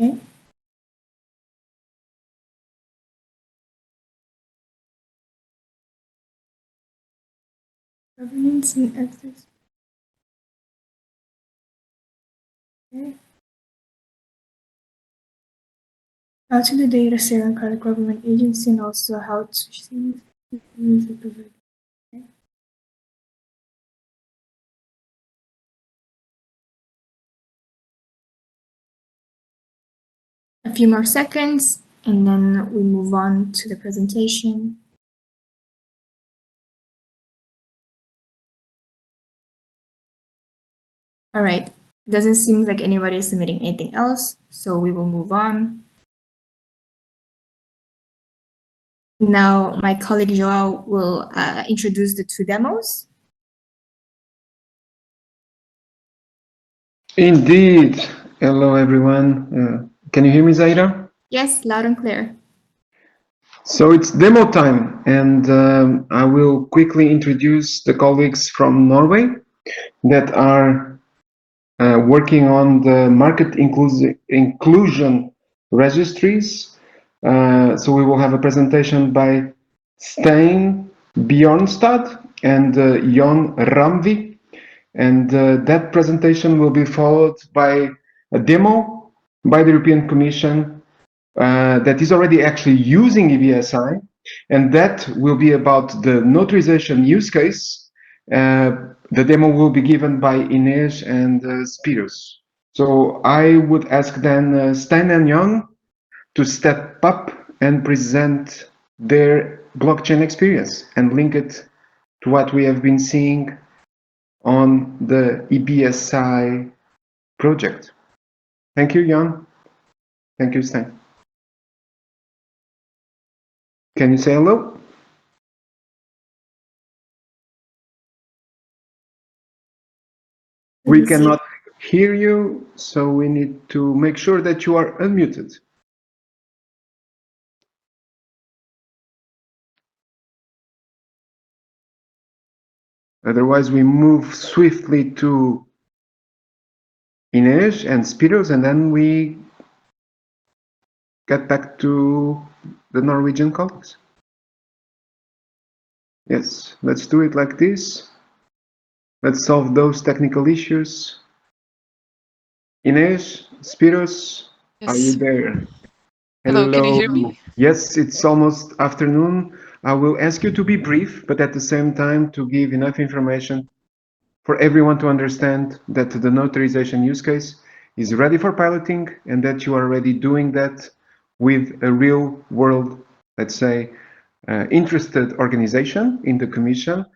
Okay. Governance and ethics. Okay. How to the data sharing credit government agency and also how to use it. A few more seconds and then we move on to the presentation. All right, doesn't seem like anybody is submitting anything else, so we will move on. Now, my colleague Joao will introduce the two demos. Indeed. Hello, everyone. Can you hear me, Zaira? Yes, loud and clear. So it's demo time, and I will quickly introduce the colleagues from Norway that are working on the market inclusion registries. So we will have a presentation by Stein Bjornstad and Jon Ramvi. And that presentation will be followed by a demo by the European Commission that is already actually using EBSI, and that will be about the notarization use case. The demo will be given by Inês and Spiros. So I would ask then Stein and Jon to step up and present their blockchain experience and link it to what we have been seeing on the EBSI project. Thank you, Jan. Thank you, Stein. Can you say hello? We cannot hear you, so we need to make sure that you are unmuted. Otherwise, we move swiftly to Inês and Spiros, and then we get back to the Norwegian colleagues. Yes, let's do it like this. Let's solve those technical issues. Inês, Spiros, Yes. are you there? Hello, can you hear me? Yes, it's almost afternoon. I will ask you to be brief, but at the same time to give enough information for everyone to understand that the notarization use case is ready for piloting and that you are already doing that with a real world, let's say, interested organization in the Commission.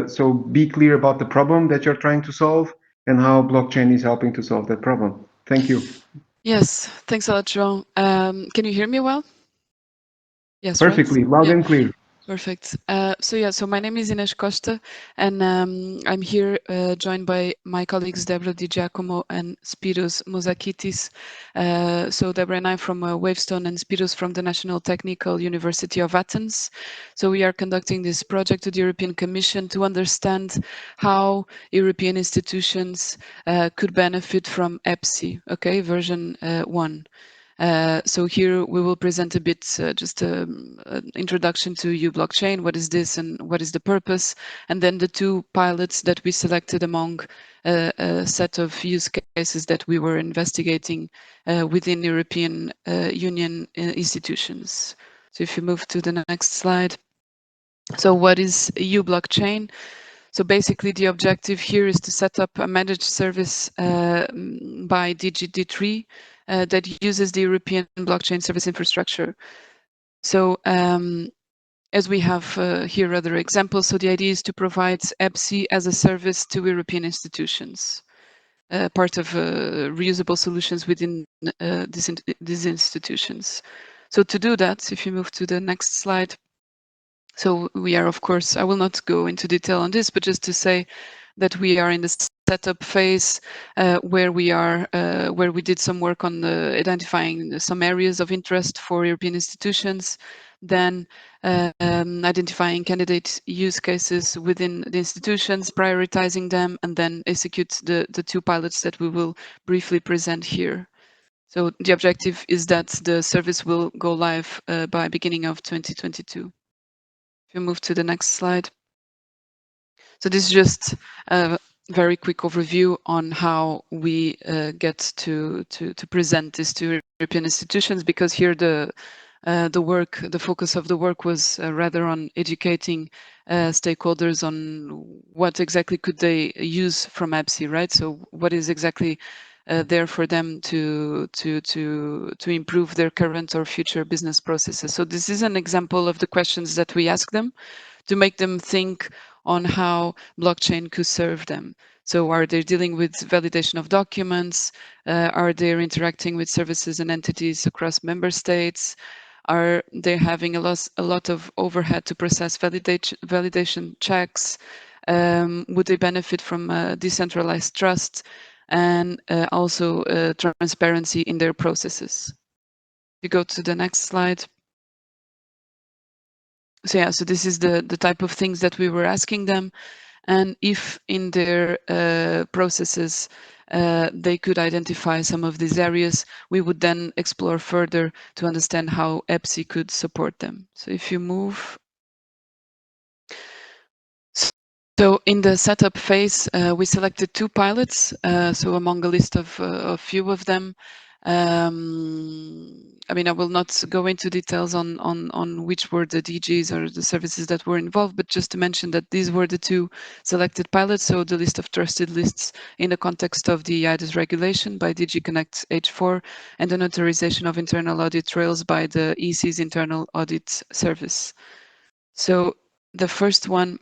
So be clear about the problem that you're trying to solve and how blockchain is helping to solve that problem. Thank you. Yes, thanks a lot, João. Can you hear me well? Yes, perfectly, right? loud and clear. Perfect. So my name is Inês Costa, and I'm here joined by my colleagues Deborah Di Giacomo and Spiros Mozakitis. So Deborah and I from Wavestone and Spiros from the National Technical University of Athens. So we are conducting this project to the European Commission to understand how European institutions could benefit from EBSI, okay, version 1. So here we will present a bit, just an introduction to blockchain. What is this and what is the purpose? And then the two pilots that we selected among a set of use cases that we were investigating within European Union institutions. So if you move to the next slide. So what is EU blockchain? So basically the objective here is to set up a managed service by DigiD3 that uses the European blockchain service infrastructure. So as we have here other examples, so the idea is to provide EBSI as a service to European institutions, part of reusable solutions within these institutions. So to do that, if you move to the next slide, so we are, of course, I will not go into detail on this, but just to say that we are in the setup phase where we did some work on identifying some areas of interest for European institutions, then identifying candidate use cases within the institutions, prioritizing them, and then execute the two pilots that we will briefly present here. So the objective is that the service will go live by beginning of 2022. If you move to the next slide. So this is just a very quick overview on how we get to present this to European institutions, because here the focus of the work was rather on educating stakeholders on what exactly could they use from EBSI, right? So what is exactly there for them to improve their current or future business processes. So this is an example of the questions that we ask them to make them think on how blockchain could serve them. So are they dealing with validation of documents? Are they interacting with services and entities across member states? Are they having a lot of overhead to process validation checks? Would they benefit from decentralized trust? and also transparency in their processes. We go to the next slide. So yeah, so this is the type of things that we were asking them, and if in their processes they could identify some of these areas, we would then explore further to understand how EBSI could support them. So if you move. So in the setup phase, we selected 2 pilots. So among a list of a few of them, I mean, I will not go into details on which were the DGs or the services that were involved, but just to mention that these were the 2 selected pilots. So the list of trusted lists in the context of the EIDAS regulation by DG Connect H4 and the notarization of internal audit trails by the EC's internal audit service. So the first one.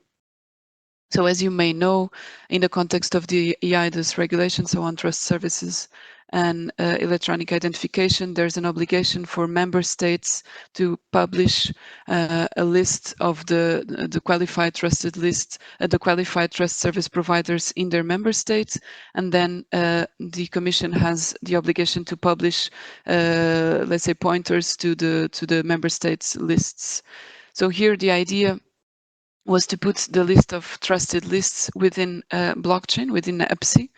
So as you may know, in the context of the EIDAS regulation, so on trust services and electronic identification, there's an obligation for member states to publish a list of the qualified trusted list, the qualified trust service providers in their member states, and then the Commission has the obligation to publish, let's say, pointers to the member states lists. So here the idea was to put the list of trusted lists within blockchain, within EBSI.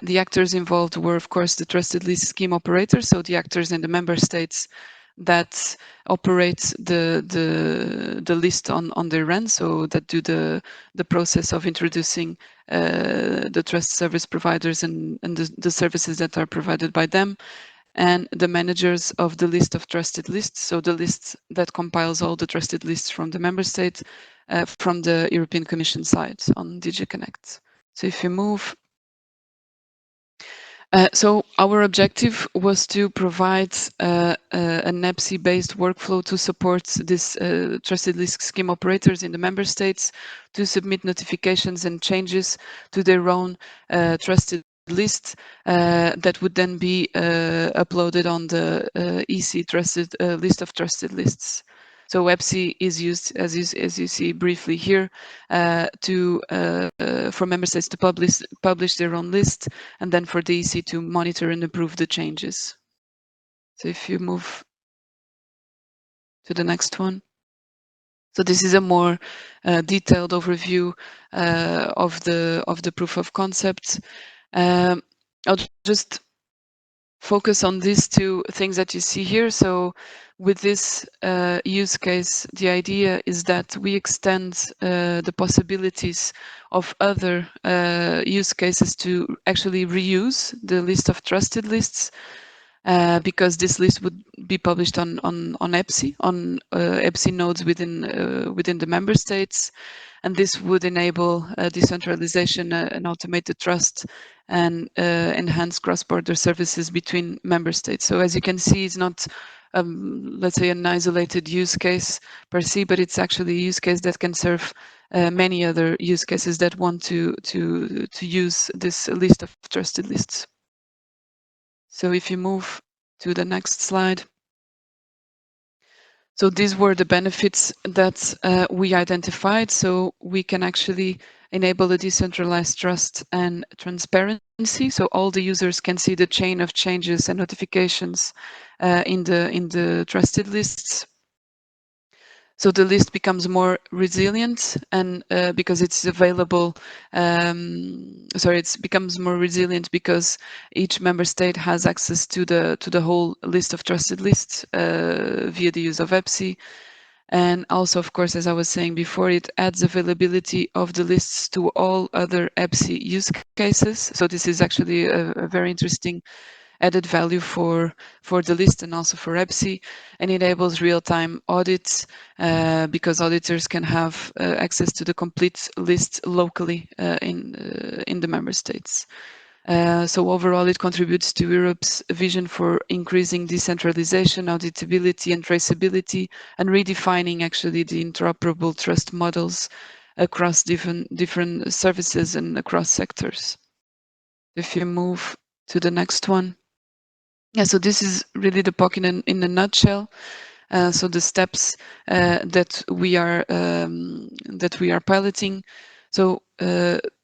The actors involved were, of course, the trusted list scheme operators, so the actors in the member states that operate the list on their end, so that do the process of introducing the trust service providers and the services that are provided by them, and the managers of the list of trusted lists, so the list that compiles all the trusted lists from the member states from the European Commission side on DG Connect. So if you move. So our objective was to provide an EBSI-based workflow to support this trusted list scheme operators in the member states to submit notifications and changes to their own trusted list that would then be uploaded on the EC trusted list of trusted lists. So EBSI is used, as you see briefly here, for member states to publish their own list, and then for the EC to monitor and approve the changes. So if you move to the next one. So this is a more detailed overview of the proof of concept. I'll just focus on these 2 things that you see here. So with this use case, the idea is that we extend the possibilities of other use cases to actually reuse the list of trusted lists, because this list would be published on EBSI, on EBSI nodes within the member states, and this would enable decentralization and automated trust and enhance cross-border services between member states. So as you can see, it's not let's say an isolated use case per se, but it's actually a use case that can serve many other use cases that want to use this list of trusted lists. So if you move to the next slide. So these were the benefits that we identified. So we can actually enable a decentralized trust and transparency. So all the users can see the chain of changes and notifications in the trusted lists. So the list becomes more resilient, and because it's available, it becomes more resilient because each member state has access to the whole list of trusted lists via the use of EBSI. And also, of course, as I was saying before, it adds availability of the lists to all other EBSI use cases. So this is actually a very interesting added value for the list and also for EBSI, and enables real-time audits because auditors can have access to the complete list locally in the member states. So overall, it contributes to Europe's vision for increasing decentralization, auditability, and traceability, and redefining actually the interoperable trust models across different services and across sectors. If you move to the next one. Yeah, so this is really the POC in a nutshell. So the steps that we are piloting. So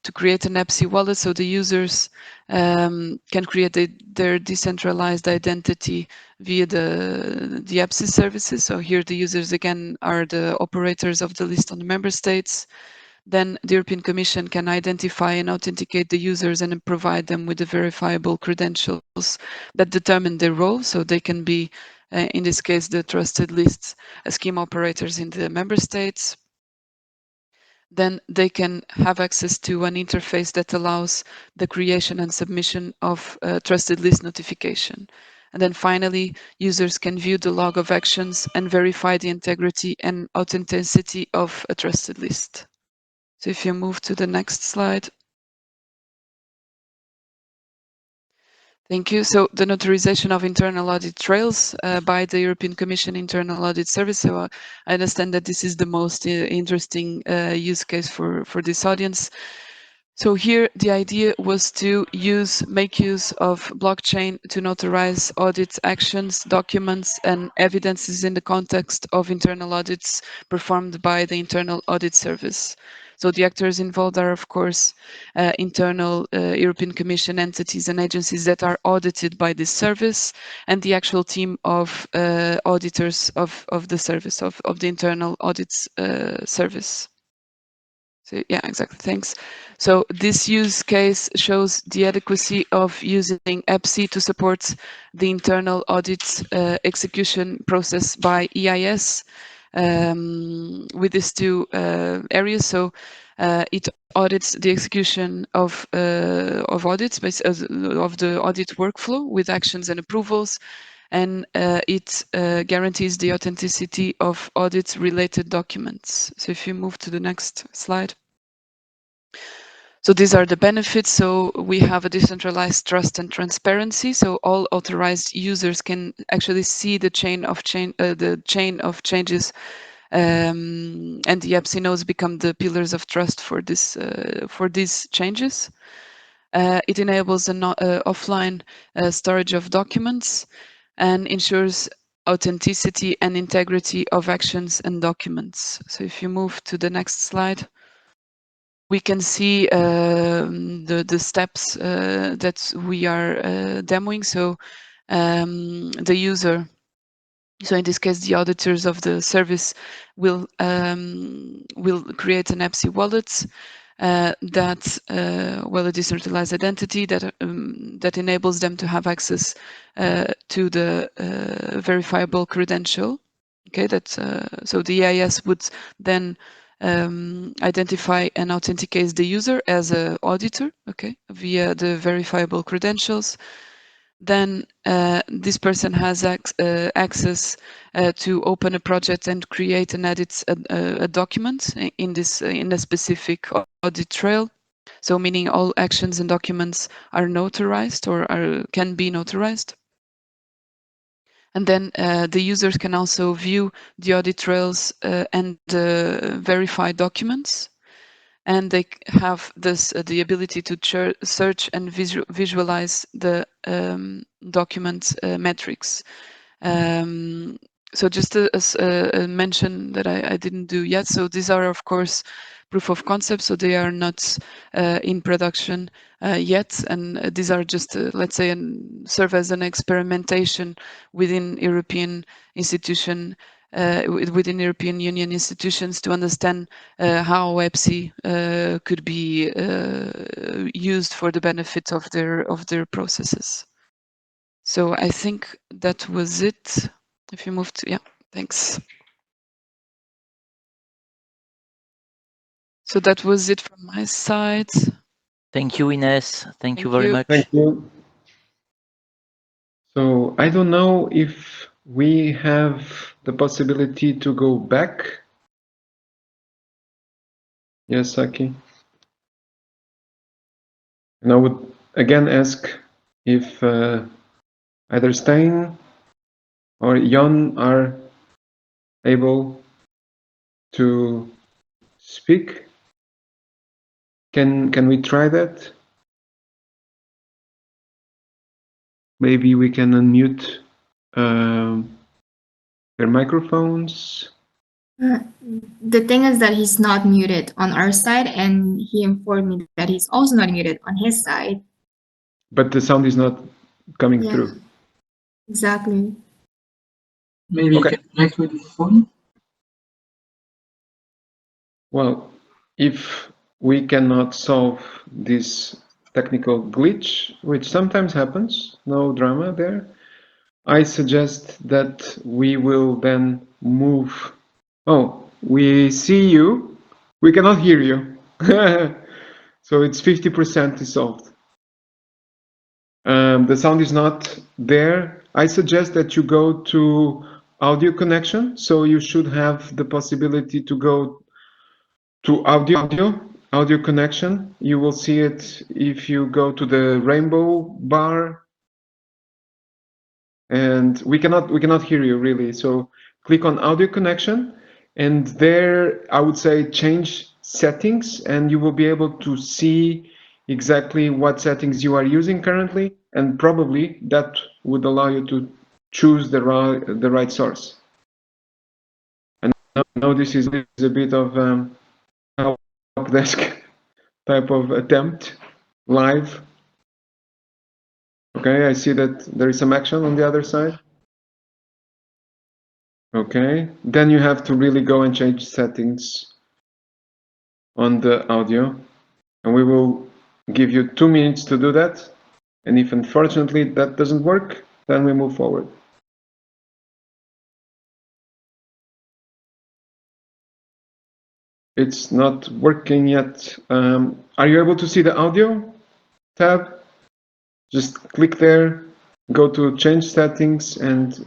to create an EBSI wallet, so the users can create their decentralized identity via the EBSI services. So here the users again are the operators of the list on the member states. Then the European Commission can identify and authenticate the users and provide them with the verifiable credentials that determine their role. So they can be, in this case, the trusted lists scheme operators in the member states. Then they can have access to an interface that allows the creation and submission of trusted list notification. And then finally, users can view the log of actions and verify the integrity and authenticity of a trusted list. So if you move to the next slide. Thank you. So the notarization of internal audit trails by the European Commission Internal Audit Service. So I understand that this is the most interesting use case for this audience. So here the idea was to make use of blockchain to notarize audit actions, documents, and evidences in the context of internal audits performed by the Internal Audit Service. So the actors involved are, of course, internal European Commission entities and agencies that are audited by this service, and the actual team of auditors of the service, of the Internal Audits Service. So yeah, exactly, thanks. So this use case shows the adequacy of using EBSI to support the internal audit execution process by EIS with these two areas. So it audits the execution of audits, of the audit workflow with actions and approvals, and it guarantees the authenticity of audit-related documents. So if you move to the next slide. So these are the benefits. So we have a decentralized trust and transparency. So all authorized users can actually see the chain of changes, and the EBSI nodes become the pillars of trust for these changes. It enables an offline storage of documents and ensures authenticity and integrity of actions and documents. So if you move to the next slide, we can see the steps that we are demoing. So the user, so in this case, the auditors of the service will create an EBSI wallet that a decentralized identity that enables them to have access to the verifiable credential. Okay, so the EIS would then identify and authenticate the user as an auditor, okay, via the verifiable credentials. Then this person has access to open a project and create and edit a document in a specific audit trail. So meaning all actions and documents are notarized or can be notarized. And then the users can also view the audit trails and verify documents. And they have the ability to search and visualize the document metrics. So just a mention that I didn't do yet. So these are, of course, proof of concept, so they are not in production yet, and these are just, let's say, serve as an experimentation within European institution, within European Union institutions to understand how EBSI could be used for the benefit of their processes. So I think that was it. If you move to, yeah, thanks. So that was it from my side. Thank you, Ines. Thank you very much. Thank you. So I don't know if we have the possibility to go back. Yes, Saki. And I would again ask if either Stein or Jan are able to speak. Can we try that? Maybe we can unmute their microphones. The thing is that he's not muted on our side, and he informed me that he's also not muted on his side. But the sound is not coming through. Exactly. Maybe you Okay. can connect with the phone. Well, if we cannot solve this technical glitch, which sometimes happens, no drama there, I suggest that we will then move. Oh, we see you. We cannot hear you. So it's 50% is solved. The sound is not there. I suggest that you go to audio connection. So you should have the possibility to go to audio connection. You will see it if you go to the rainbow bar, and we cannot hear you really. So click on audio connection, and there I would say change settings, and you will be able to see exactly what settings you are using currently, and probably that would allow you to choose the right source. And now this is a bit of help desk type of attempt live. Okay, I see that there is some action on the other side. Okay, then you have to really go and change settings on the audio, and we will give you 2 minutes to do that. And if unfortunately that doesn't work, then we move forward. It's not working yet. Are you able to see the audio tab? Just click there, go to change settings, and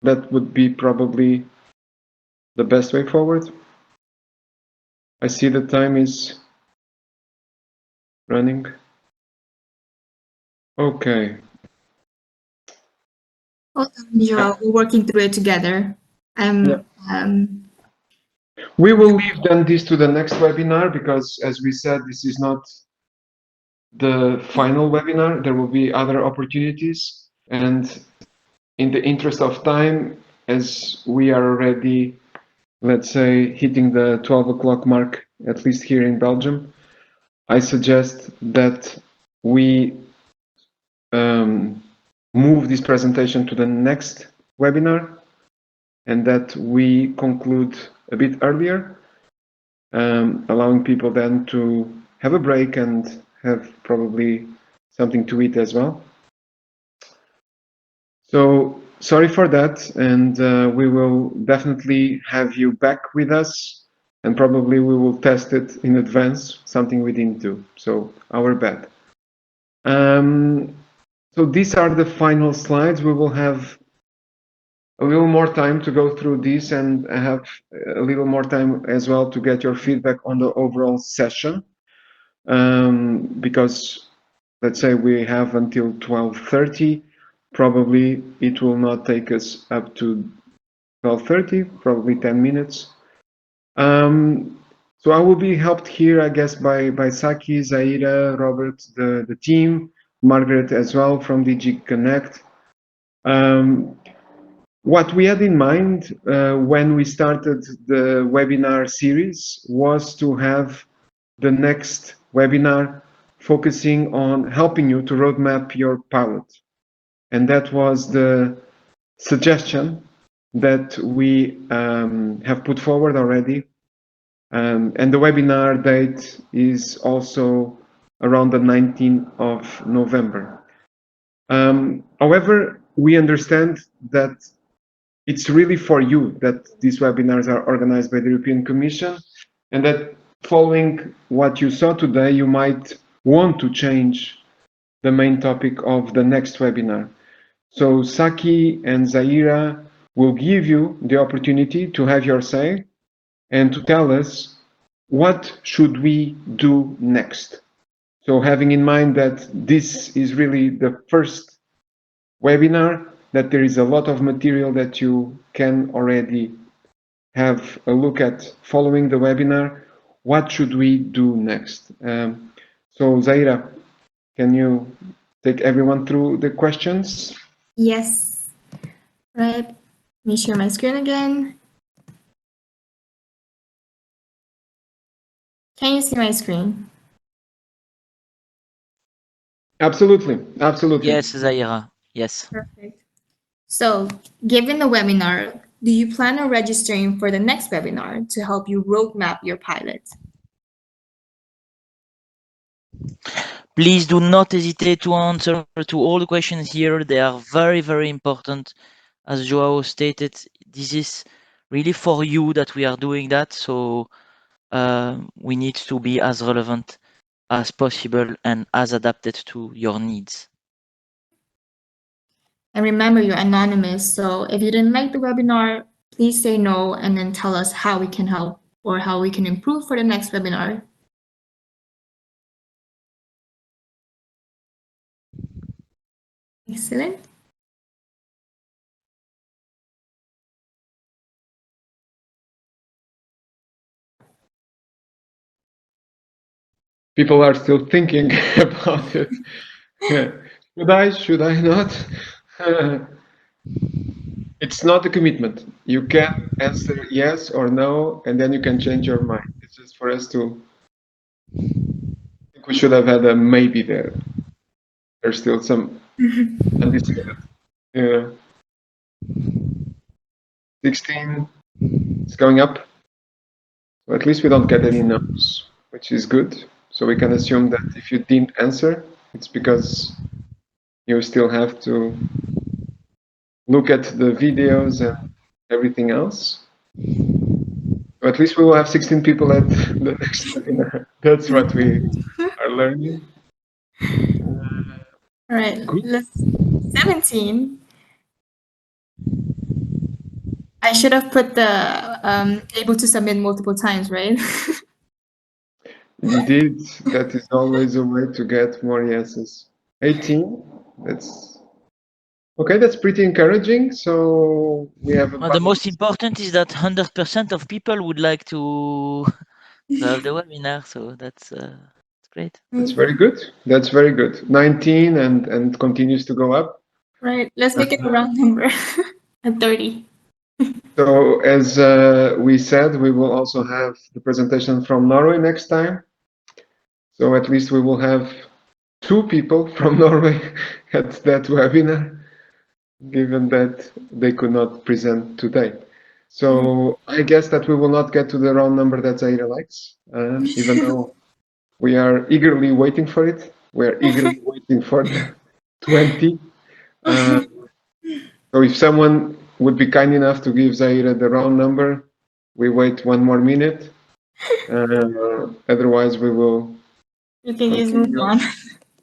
that would be probably the best way forward. I see the time is running. Okay. We're working through it together. We will leave then this to the next webinar, because as we said, this is not the final webinar. There will be other opportunities, and in the interest of time, as we are already, let's say, hitting the 12 o'clock mark, at least here in Belgium, I suggest that we move this presentation to the next webinar, and that we conclude a bit earlier, allowing people then to have a break and have probably something to eat as well. So sorry for that, and we will definitely have you back with us, and probably we will test it in advance, something we didn't do. So our bad. So these are the final slides. We will have a little more time to go through this, and have a little more time as well to get your feedback on the overall session, because let's say we have until 12:30. Probably it will not take us up to 12:30, probably 10 minutes. So I will be helped here, I guess, by Saki, Zaira, Robert, the team, Margaret as well from DG Connect. What we had in mind when we started the webinar series was to have the next webinar focusing on helping you to roadmap your pilot. And that was the suggestion that we have put forward already. And the webinar date is also around the 19th of November. However, we understand that it's really for you that these webinars are organized by the European Commission, and that following what you saw today, you might want to change the main topic of the next webinar. So Saki and Zaira will give you the opportunity to have your say and to tell us what should we do next. So having in mind that this is really the first webinar, that there is a lot of material that you can already have a look at following the webinar, what should we do next? So Zaira, can you take everyone through the questions? Yes. Right. Let me share my screen again. Can you see my screen? Absolutely, absolutely. Yes, Zaira. Yes. Perfect. So, given the webinar, do you plan on registering for the next webinar to help you roadmap your pilot? Please do not hesitate to answer to all the questions here. They are very, very important. As Joao stated, this is really for you that we are doing that. So we need to be as relevant as possible and as adapted to your needs. And remember, you're anonymous. So if you didn't like the webinar, please say no and then tell us how we can help or how we can improve for the next webinar. Excellent. People are still thinking about it. Should I not? It's not a commitment. You can answer yes or no, and then you can change your mind. It's just for us to think we should have had a maybe there. There's still some undecided. Yeah. 16 is going up. So at least we don't get any no's, which is good. So we can assume that if you didn't answer, it's because you still have to look at the videos and everything else. So at least we will have 16 people at the next webinar. That's what we are learning. All right, let's 17. I should have put the able to submit multiple times, right? Indeed, that is always a way to get more yeses. 18, that's okay, that's pretty encouraging. So we have about The most important is that 100% of people would like to have the webinar, so that's great. that's very good. That's very good. 19 and continues to go up. Right, let's make it a round number at 30. So as we said, we will also have the presentation from Norway next time. So at least we will have 2 people from Norway at that webinar, given that they could not present today. So I guess that we will not get to the round number that Zaira likes, even though we are eagerly waiting for it. We are eagerly waiting for the 20. So if someone would be kind enough to give Zaira the round number, we wait 1 more minute. Otherwise, we will You can just move on.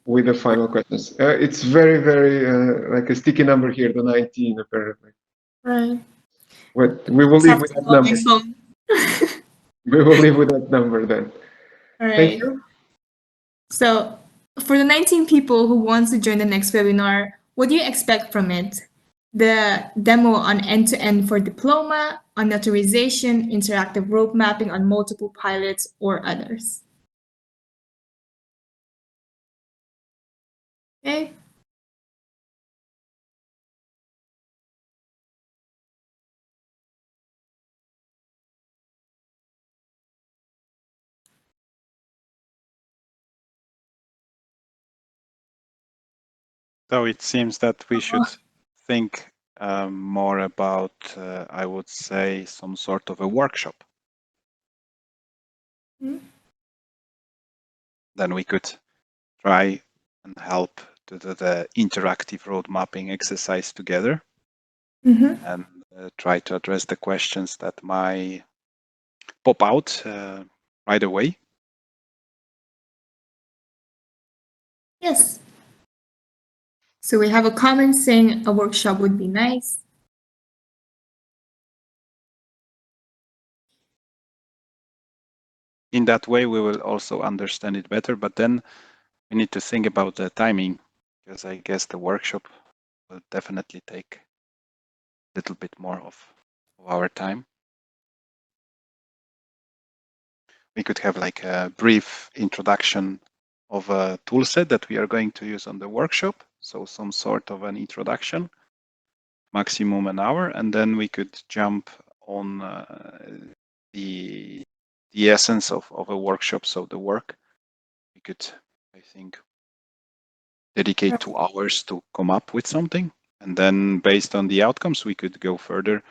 with the final questions. It's very, very like a sticky number here, the 19 apparently. Right. We will leave with that number. We will leave with that number then. All right. Thank you. So for the 19 people who want to join the next webinar, what do you expect from it? The demo on end-to-end for diploma, on notarization, interactive road mapping on multiple pilots, or others? Okay. So it seems that we should think more about, I would say, some sort of a workshop. Then we could try and help to do the interactive road mapping exercise together and try to address the questions that might pop out right away. Yes. So we have a comment saying a workshop would be nice. In that way, we will also understand it better, but then we need to think about the timing, because I guess the workshop will definitely take a little bit more of our time. We could have like a brief introduction of a tool set that we are going to use on the workshop. So some sort of an introduction, maximum an hour, and then we could jump on the the essence of a workshop. So the work we could, I think, dedicate 2 hours to come up with something, and then based on the outcomes, we could go further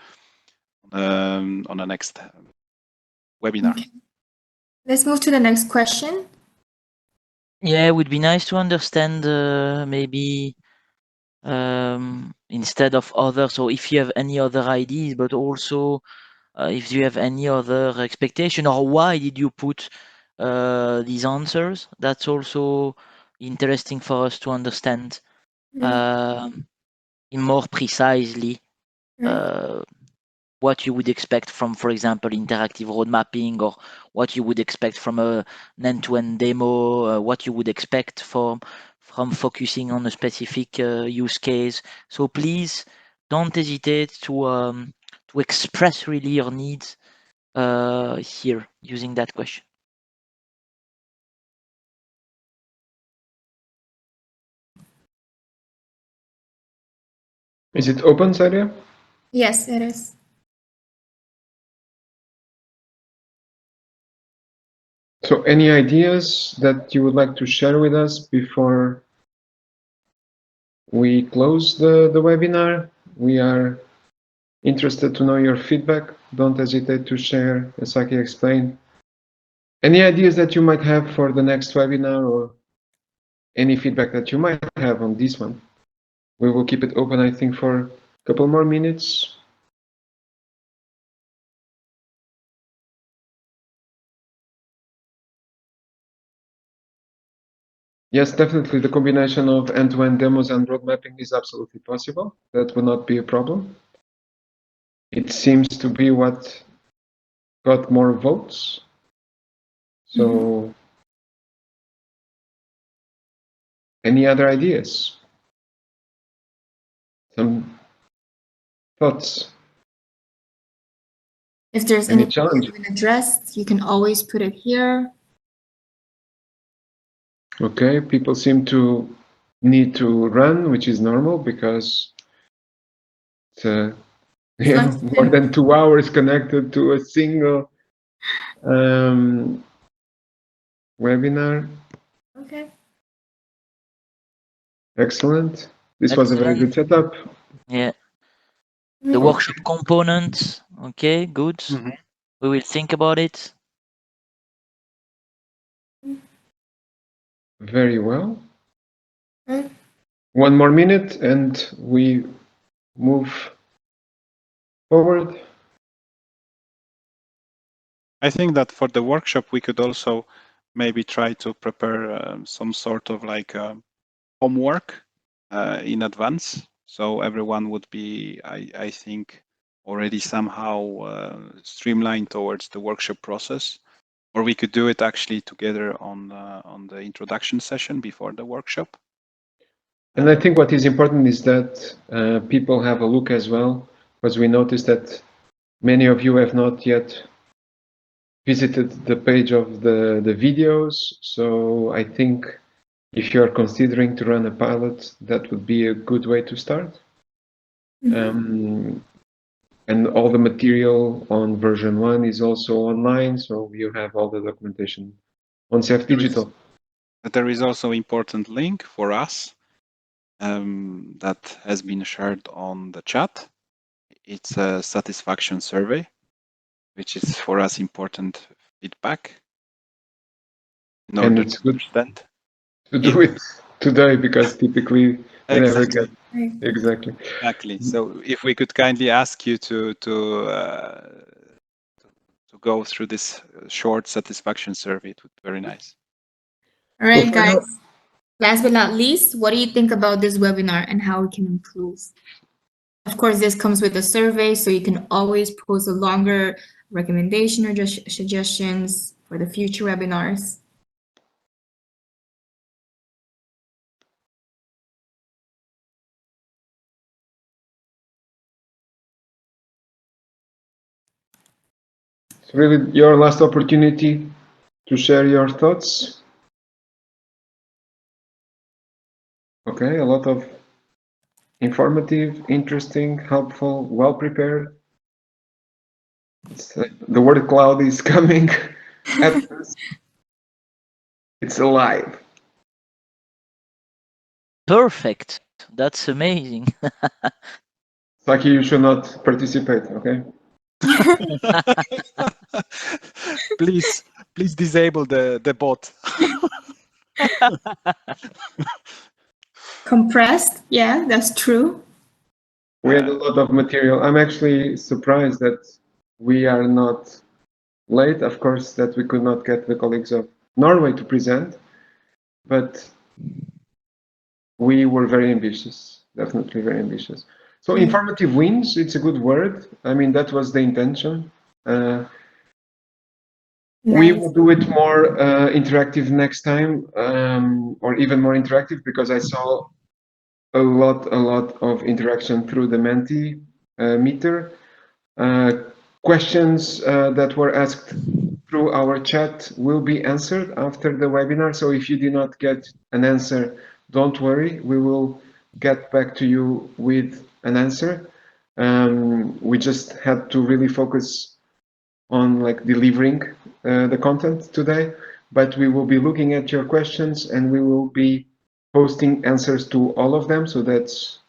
on the next webinar. Okay. Let's move to the next question. Yeah, it would be nice to understand maybe instead of others, so if you have any other ideas, but also if you have any other expectation, or why did you put these answers? That's also interesting for us to understand in more precisely what you would expect from, for example, interactive road mapping, or what you would expect from an end-to-end demo, what you would expect from focusing on a specific use case. So please don't hesitate to express really your needs here using that question. Is it open, Sadia? Yes, it is. So any ideas that you would like to share with us before we close the webinar? We are interested to know your feedback. Don't hesitate to share, as Saki explained. Any ideas that you might have for the next webinar, or any feedback that you might have on this one? We will keep it open, I think, for a couple more minutes. Yes, definitely the combination of end-to-end demos and road mapping is absolutely possible. That would not be a problem. It seems to be what got more votes. So, any other ideas? Some thoughts? If there's Any anything challenge? you haven't addressed, you can always put it here. Okay, people seem to need to run, which is normal because it's more than 2 hours connected to a single webinar. Okay. Excellent. This was a very good setup. Yeah. The workshop components, okay, good. We will think about it. Very well. 1 more minute and we move forward. I think that for the workshop, we could also maybe try to prepare some sort of like homework in advance. So everyone would be, I think, already somehow streamlined towards the workshop process. Or we could do it actually together on the introduction session before the workshop. And I think what is important is that people have a look as well, because we noticed that many of you have not yet visited the page of the videos. So I think if you are considering to run a pilot, that would be a good way to start. And all the material on version 1 is also online, so you have all the documentation on CEF Digital. There is also important link for us that has been shared on the chat. It's a satisfaction survey, which is for us important feedback in order to understand. To do it today, because typically we never get exactly. So if we could kindly ask you to go through this short satisfaction survey, it would be very nice. All right, guys. Last but not least, what do you think about this webinar and how it can improve? Of course, this comes with a survey, so you can always post a longer recommendation or just suggestions for the future webinars. It's really your last opportunity to share your thoughts. Okay, a lot of informative, interesting, helpful, well prepared. The word cloud is coming At first, it's alive. Perfect. That's amazing. Saki, you should not participate, okay? Please disable the bot. Compressed, yeah, that's true. We had a lot of material. I'm actually surprised that we are not late. Of course, that we could not get the colleagues of Norway to present, but we were very ambitious, definitely very ambitious. So informative wins, it's a good word. I mean, that was the intention. We will do it more interactive next time, or even more interactive, because I saw a lot of interaction through the Menti meter. Questions that were asked through our chat will be answered after the webinar. So if you did not get an answer, don't worry. We will get back to you with an answer. We just had to really focus on like delivering the content today, but we will be looking at your questions and we will be posting answers to all of them. So that's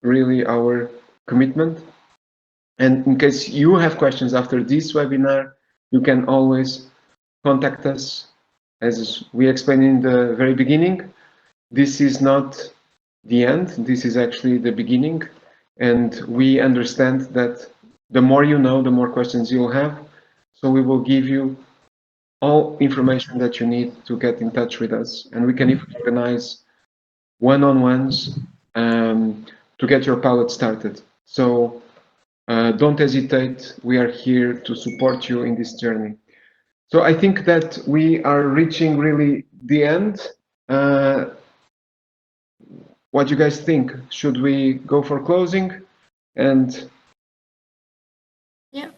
really our commitment. And in case you have questions after this webinar, you can always contact us. As we explained in the very beginning, this is not the end, this is actually the beginning. And we understand that the more you know, the more questions you'll have. So we will give you all information that you need to get in touch with us. And we can even organize one-on-ones to get your pilot started. So don't hesitate. We are here to support you in this journey. So I think that we are reaching really the end. What do you guys think? Should we go for closing? And yeah,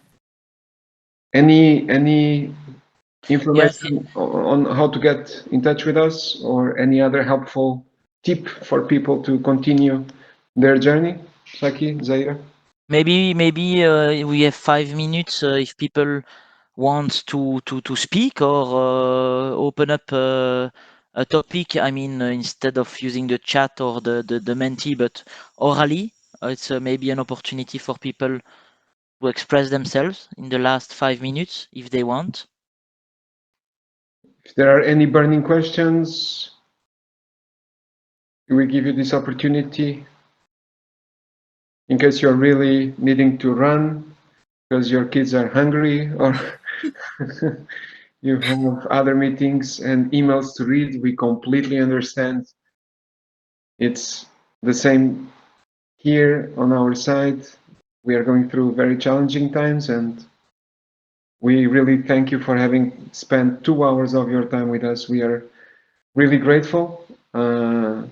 any information on how to get in touch with us, or any other helpful tip for people to continue their journey? Saki, Zaira? Maybe we have 5 minutes if people want to speak or open up a topic. I mean, instead of using the chat or the Menti, but orally, it's maybe an opportunity for people to express themselves in the last 5 minutes if they want. If there are any burning questions, we give you this opportunity. In case you're really needing to run because your kids are hungry, or you have other meetings and emails to read, we completely understand. It's the same here on our side. We are going through very challenging times, and we really thank you for having spent 2 hours of your time with us. We are really grateful, and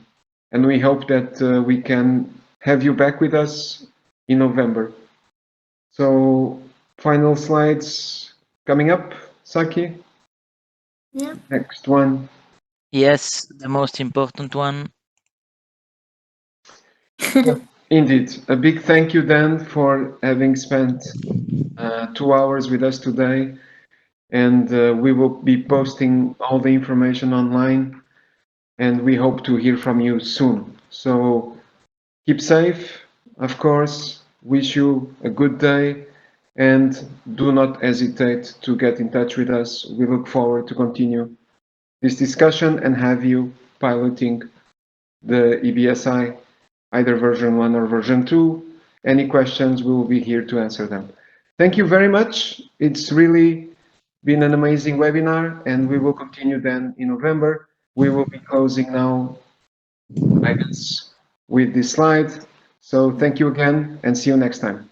we hope that we can have you back with us in November. So final slides coming up, Saki. yeah. Next one. Yes, the most important one. Indeed, a big thank you, Dan, for having spent 2 hours with us today. And we will be posting all the information online, and we hope to hear from you soon. So keep safe, of course, wish you a good day, and do not hesitate to get in touch with us. We look forward to continue this discussion and have you piloting the EBSI, either version 1 or version 2. Any questions, we will be here to answer them. Thank you very much. It's really been an amazing webinar, and we will continue then in November. We will be closing now, I guess, with this slide. So thank you again, and see you next time.